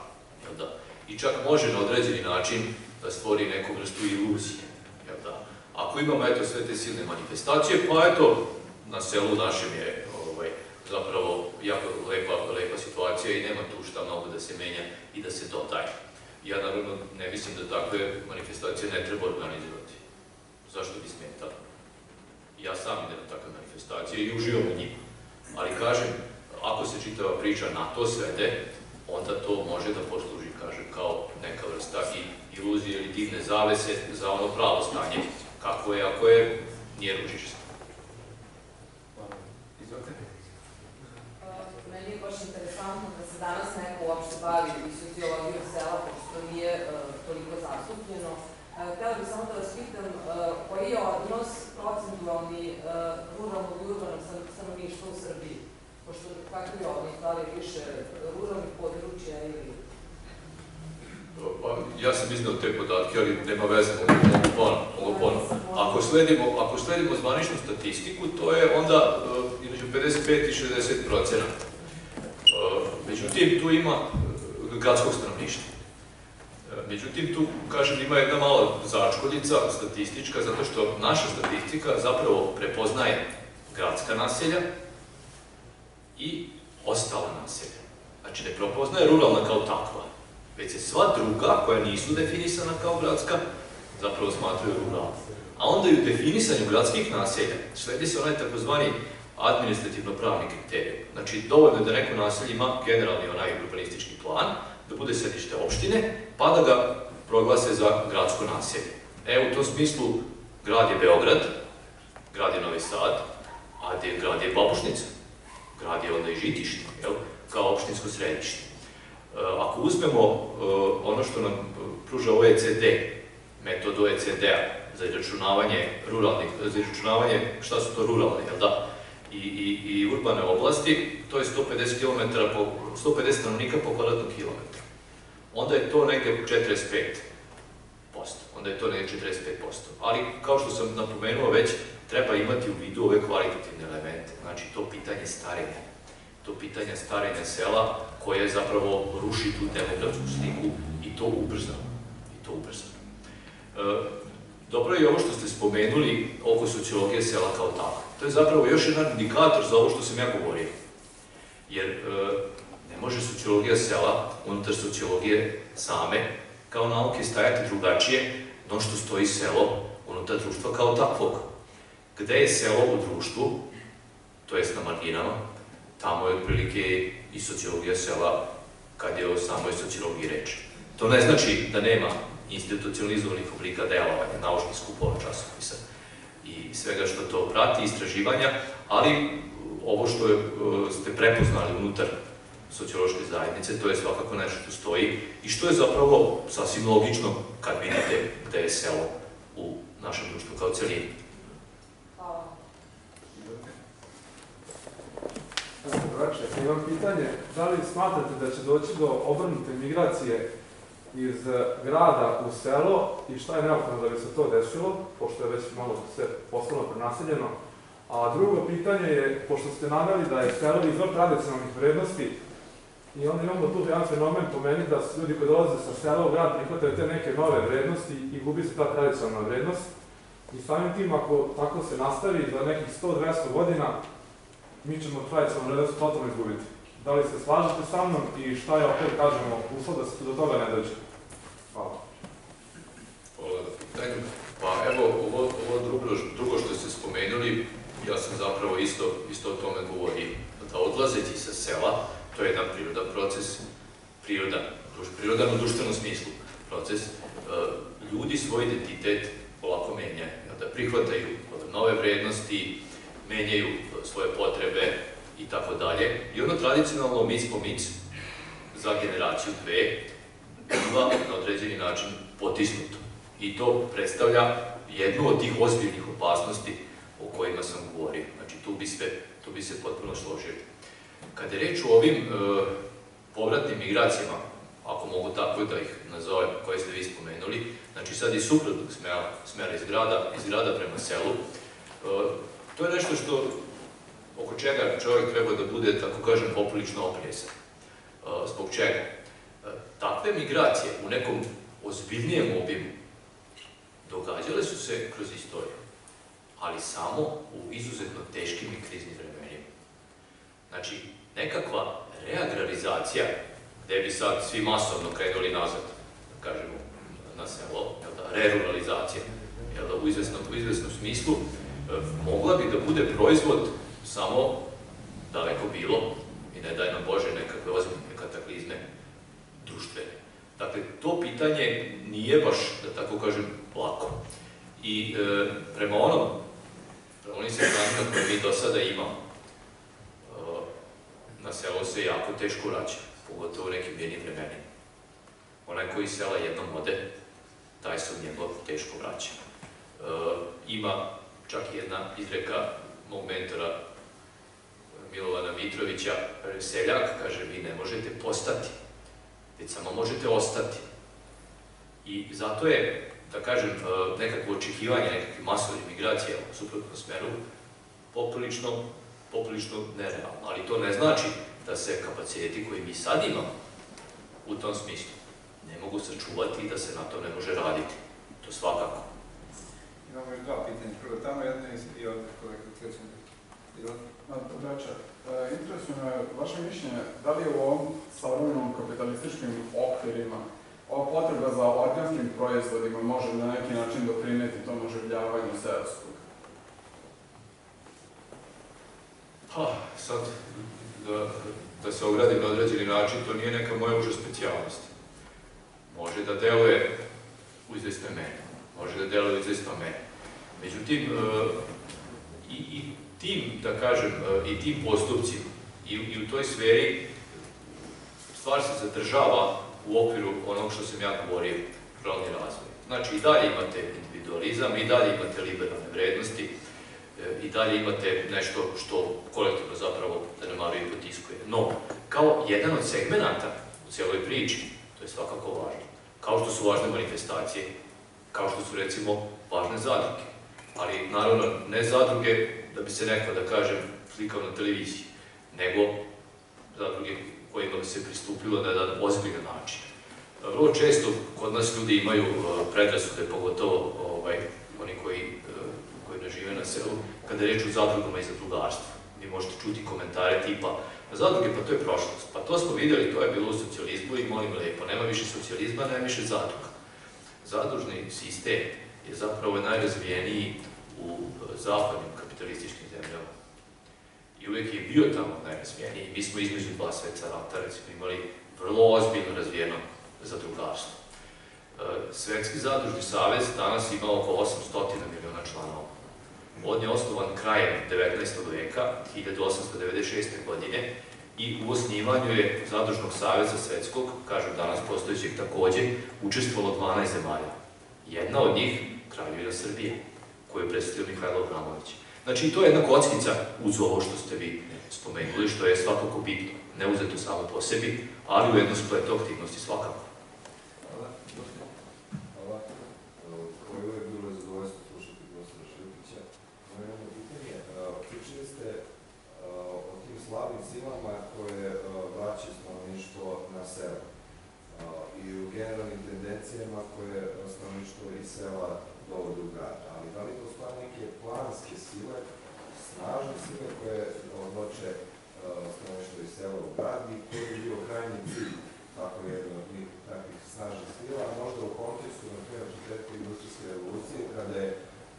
I čak može na određeni način da stvori neku vrstu iluzije. Ako imamo sve te silne manifestacije, pa eto, na selu našem je zapravo jako lepa situacija i nema tu šta mnogo da se menja i da se dodaje. Ja naravno ne mislim da takve manifestacije ne treba organizovati. Zašto bi smetali? Ja sam idem na takve manifestacije i uživam u njima. Ali kažem, ako se čitava priča na to svede, onda to može da posluži, kažem, kao neka vrsta iluzije ili divne zavese za ono pravo stanje. Kako je, ako je, nije ružičasto. Meni je baš interesantno da se danas neko uopšte bavi i sociologijom sela, pošto nije toliko zastupljeno. Htela bih samo da vas pitam koji je odnos procentualni ruralnog i urbanog stanovništva u Srbiji? Pošto kakvi je odnos, da li je više ruralnih područja ili... Ja sam iznao te podatke, ali nema veze, mogu ponovno. Ako sledimo zvaničnu statistiku, to je onda između 55 i 60%. Međutim, tu ima gradskog stanovništva. Međutim, tu, kažem, ima jedna mala začkoljica statistička, zato što naša statistika zapravo prepoznaje gradska naselja i ostala naselja. Znači, ne prepoznaje ruralna kao takva, već se sva druga, koja nisu definisana kao gradska, zapravo smatraju ruralna. A onda i u definisanju gradskih naselja sledi se onaj takozvani administrativno-pravni kriterij. Znači, dovoljno je da neko naselje ima generalni onaj urbanistički plan, da bude sedište opštine, pa da ga proglase za gradsko naselje. U tom smislu, grad je Beograd, grad je Novi Sad, a grad je Babušnica. Grad je onda i Žitište, kao opštinsko središte. Ako uzmemo ono što nam pruža OECD, metod OECD-a za izračunavanje šta su to ruralne, i urbane oblasti, to je 150 stanovnika po kvadratnom kilometru. Onda je to negde 45%. Ali, kao što sam napomenuo već, treba imati u vidu ove kvalitativne elemente. Znači, to pitanje starenja. To pitanje starenja sela koje zapravo ruši tu demografsku sliku i to ubrzano. Dobro je ovo što ste spomenuli oko sociologije sela kao tako. To je zapravo još jedan indikator za ovo što sam ja govorio. Jer ne može sociologija sela unutar sociologije same kao nauke stajati drugačije no što stoji selo unutar društva kao takvog. Gde je selo u društvu, to jest na marginama, tamo je otprilike i sociologija sela kad je o samoj sociologiji reč. To ne znači da nema institucionalizovanih oblika delovanja, naučnih skupova, časopisa i svega što to prati, istraživanja, ali ovo što ste prepoznali unutar sociološke zajednice, to je svakako nešto što stoji i što je zapravo sasvim logično kad vidite gde je selo u našem društvu kao celini. Hvala. Dobroveče, imam pitanje, da li smatrate da će doći do obrnute migracije iz grada u selo i šta je neophodno da bi se to desilo, pošto je već malo sve postalo prenaseljeno? A drugo pitanje je, pošto ste naveli da je selo izvor tradicionalnih vrednosti, i onda imamo tu jedan fenomen po meni da su ljudi koji dolaze sa sela u grad prihvataju te neke nove vrednosti i gubi se ta tradicionalna vrednost. I samim tim, ako tako se nastavi za nekih 100-200 godina, mi ćemo tradicionalnu vrednost totalno izgubiti. Da li se slažete sa mnom i šta je, opet kažemo, uslov da se do toga ne dođe? Hvala. Hvala na pitanju. Pa evo, ovo drugo što ste spomenuli, ja sam zapravo isto o tome govorio. Da odlazeći sa sela, to je jedan prirodan proces, prirodan u društvenom smislu proces, ljudi svoj identitet polako menjaju, da prihvataju nove vrednosti, menjaju svoje potrebe i tako dalje. I ono tradicionalno mic po mic za generaciju dve biva na određeni način potisnuto. I to predstavlja jednu od tih ozbiljnih opasnosti o kojima sam govorio. Znači, tu bi se potpuno složio. Kad je reč o ovim povratnim migracijama, ako mogu tako da ih nazovem, koje ste vi spomenuli, znači sad iz suprotnog smera iz grada prema selu, to je nešto oko čega čovjek treba da bude, tako kažem, poprilično oprezan. Zbog čega? Takve migracije u nekom ozbiljnijem obimu događale su se kroz istoriju, ali samo u izuzetno teškim i kriznim vremenima. Znači, nekakva reagrarizacija, gde bi sad svi masovno krenuli nazad, da kažemo, na selo, reruralizacija, u izvesnom smislu, mogla bi da bude proizvod samo daleko bilo, i ne daj nam Bože nekakve ozbiljne kataklizme društvene. Dakle, to pitanje nije baš, da tako kažem, lako. I prema onim segmentima koje mi do sada imamo, na selo se jako teško vraća, pogotovo u nekim mirnim vremenima. Onaj koji sela jednom ode, taj se od njega teško vraća. Ima čak jedna izreka mog mentora Milovana Mitrovića, seljak, kaže, vi ne možete postati, već samo možete ostati. I zato je, da kažem, nekakvo očekivanje nekakve masovne migracije u suprotnom smeru poprilično nerealno. Ali to ne znači da se kapaciteti koji mi sad imamo u tom smislu ne mogu sačuvati i da se na to ne može raditi. To svakako. Imamo još dva pitanja. Prvo tamo, jedno i ovdje, kolega Trećan. Dobroveče. Interesuje me vaše mišljenje, da li je u ovom savremenom kapitalističkim okvirima ova potreba za organskim proizvodima može na neki način doprineti tom oživljavanju seoskog? Sad, da se ogradim na određeni način, to nije neka moja uža specijalnost. Može da deluje u izvesnoj meri, može da deluje u izvesnoj meri. Međutim, I tim, da kažem, i tim postupcima i u toj sferi stvar se zadržava u okviru onog što sam ja govorio, ruralni razvoj. Znači, i dalje imate individualizam, i dalje imate liberalne vrednosti, i dalje imate nešto što kolektivno zapravo zanemaruje i potiskuje. No, kao jedan od segmenata u cijeloj priči, to je svakako važno, kao što su važne manifestacije, kao što su recimo važne zadruge. Ali naravno ne zadruge da bi se neko, da kažem, slikao na televiziji, nego zadruge kojima bi se pristupilo na jedan ozbiljan način. Vrlo često kod nas ljudi imaju predrasude, pogotovo oni koji ne žive na selu, kada je reč o zadrugama i zadrugarstvu. Vi možete čuti komentare tipa zadruge, pa to je prošlost. Pa to smo vidjeli, to je bilo u socijalizmu i molim lepo, nema više socijalizma, nema više zadruga. Zadružni sistem je zapravo najrazvijeniji u zapadnim kapitalističkim zemljama. I uvijek je bio tamo najrazvijeniji. Mi smo između dva sveca rata, recimo, imali vrlo ozbiljno razvijeno zadrugarstvo. Svetski zadružni savez danas ima oko 800 miliona članova. On je osnovan krajem 19. veka, 1896. godine, i u osnivanju je Zadružnog saveza svetskog, kažem danas postojećeg takođe, učestvovalo 12 zemalja. Jedna od njih, Kraljevina Srbije, koju je predstavio Mihajlo Abramović. Znači, to je jedna kockica uz ovo što ste vi spomenuli, što je svakako bitno, ne uzeto samo po sebi, ali u jednu spletu aktivnosti svakako. Hvala. Ovo je uvijek bilo zadovoljstvo slušati profesora Šljukića. Moje jedno pitanje, pričali ste o tim slavnim silama koje vraćaju stanovništvo na selo i u generalnim tendencijama koje stanovništvo iz sela dovode u grad. Ali da li postoje neke planske sile, snažne sile koje odloče stanovništvo iz sela u grad i koji je bio krajnji cilj tako jedno od njih takvih snažnih sila, a možda u kontekstu, na primjer, početka industrijske revolucije, kada je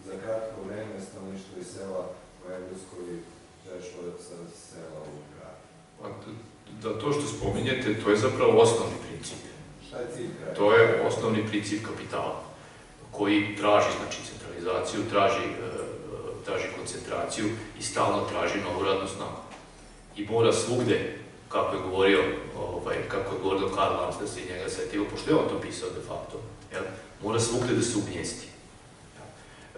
za kratko vreme stanovništvo iz sela u Engleskoj prešlo sa sela u grad. Da to što spominjete, to je zapravo osnovni princip. Šta je cilj kraja? To je osnovni princip kapitala, koji traži, znači, centralizaciju, traži koncentraciju i stalno traži novu radnu snagu. I mora svugde, kako je govorio Karl Marx, da se i njega setio, pošto je on to pisao de facto, mora svugde da se ugnjesti.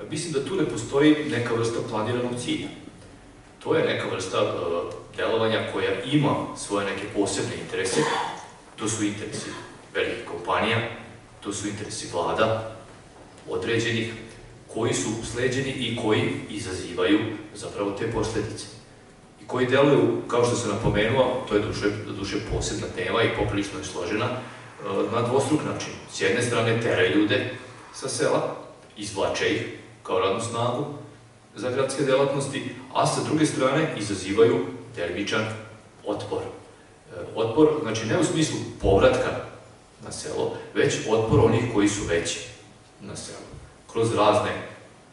Mislim da tu ne postoji neka vrsta planiranog cilja. To je neka vrsta delovanja koja ima svoje neke posebne interese. To su interesi velikih kompanija, to su interesi vlada, određenih, koji su sleđeni i koji izazivaju zapravo te posljedice. I koji deluju, kao što sam napomenuo, to je do duše posebna tema i poprilično je složena, na dvostruk način. S jedne strane teraju ljude sa sela, izvlače ih kao radnu snagu za gradske delatnosti, a sa druge strane izazivaju termičan otpor. Otpor, znači ne u smislu povratka na selo, već otpor onih koji su već na selu. Kroz razne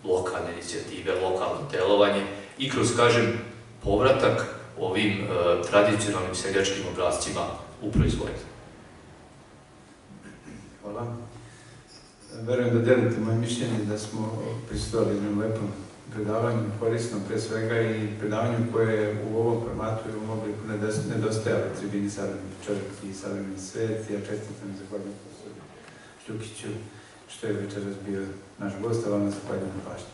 lokalne inicijative, lokalno delovanje i kroz, kažem, povratak ovim tradicionalnim seljačkim obrascima u proizvodnji. Hvala. Verujem da delite moje mišljenje da smo prisustvovali jednom lepom predavanju, korisnom pre svega i predavanju koje je u ovom formatu i u ovom obliku nedostajalo tribini Savremeni čovjek i Savremeni svet. Ja čestitam i zahvaljujem profesoru Šljukiću što je večeras bio naš gost, a vama zahvaljujem na pažnju.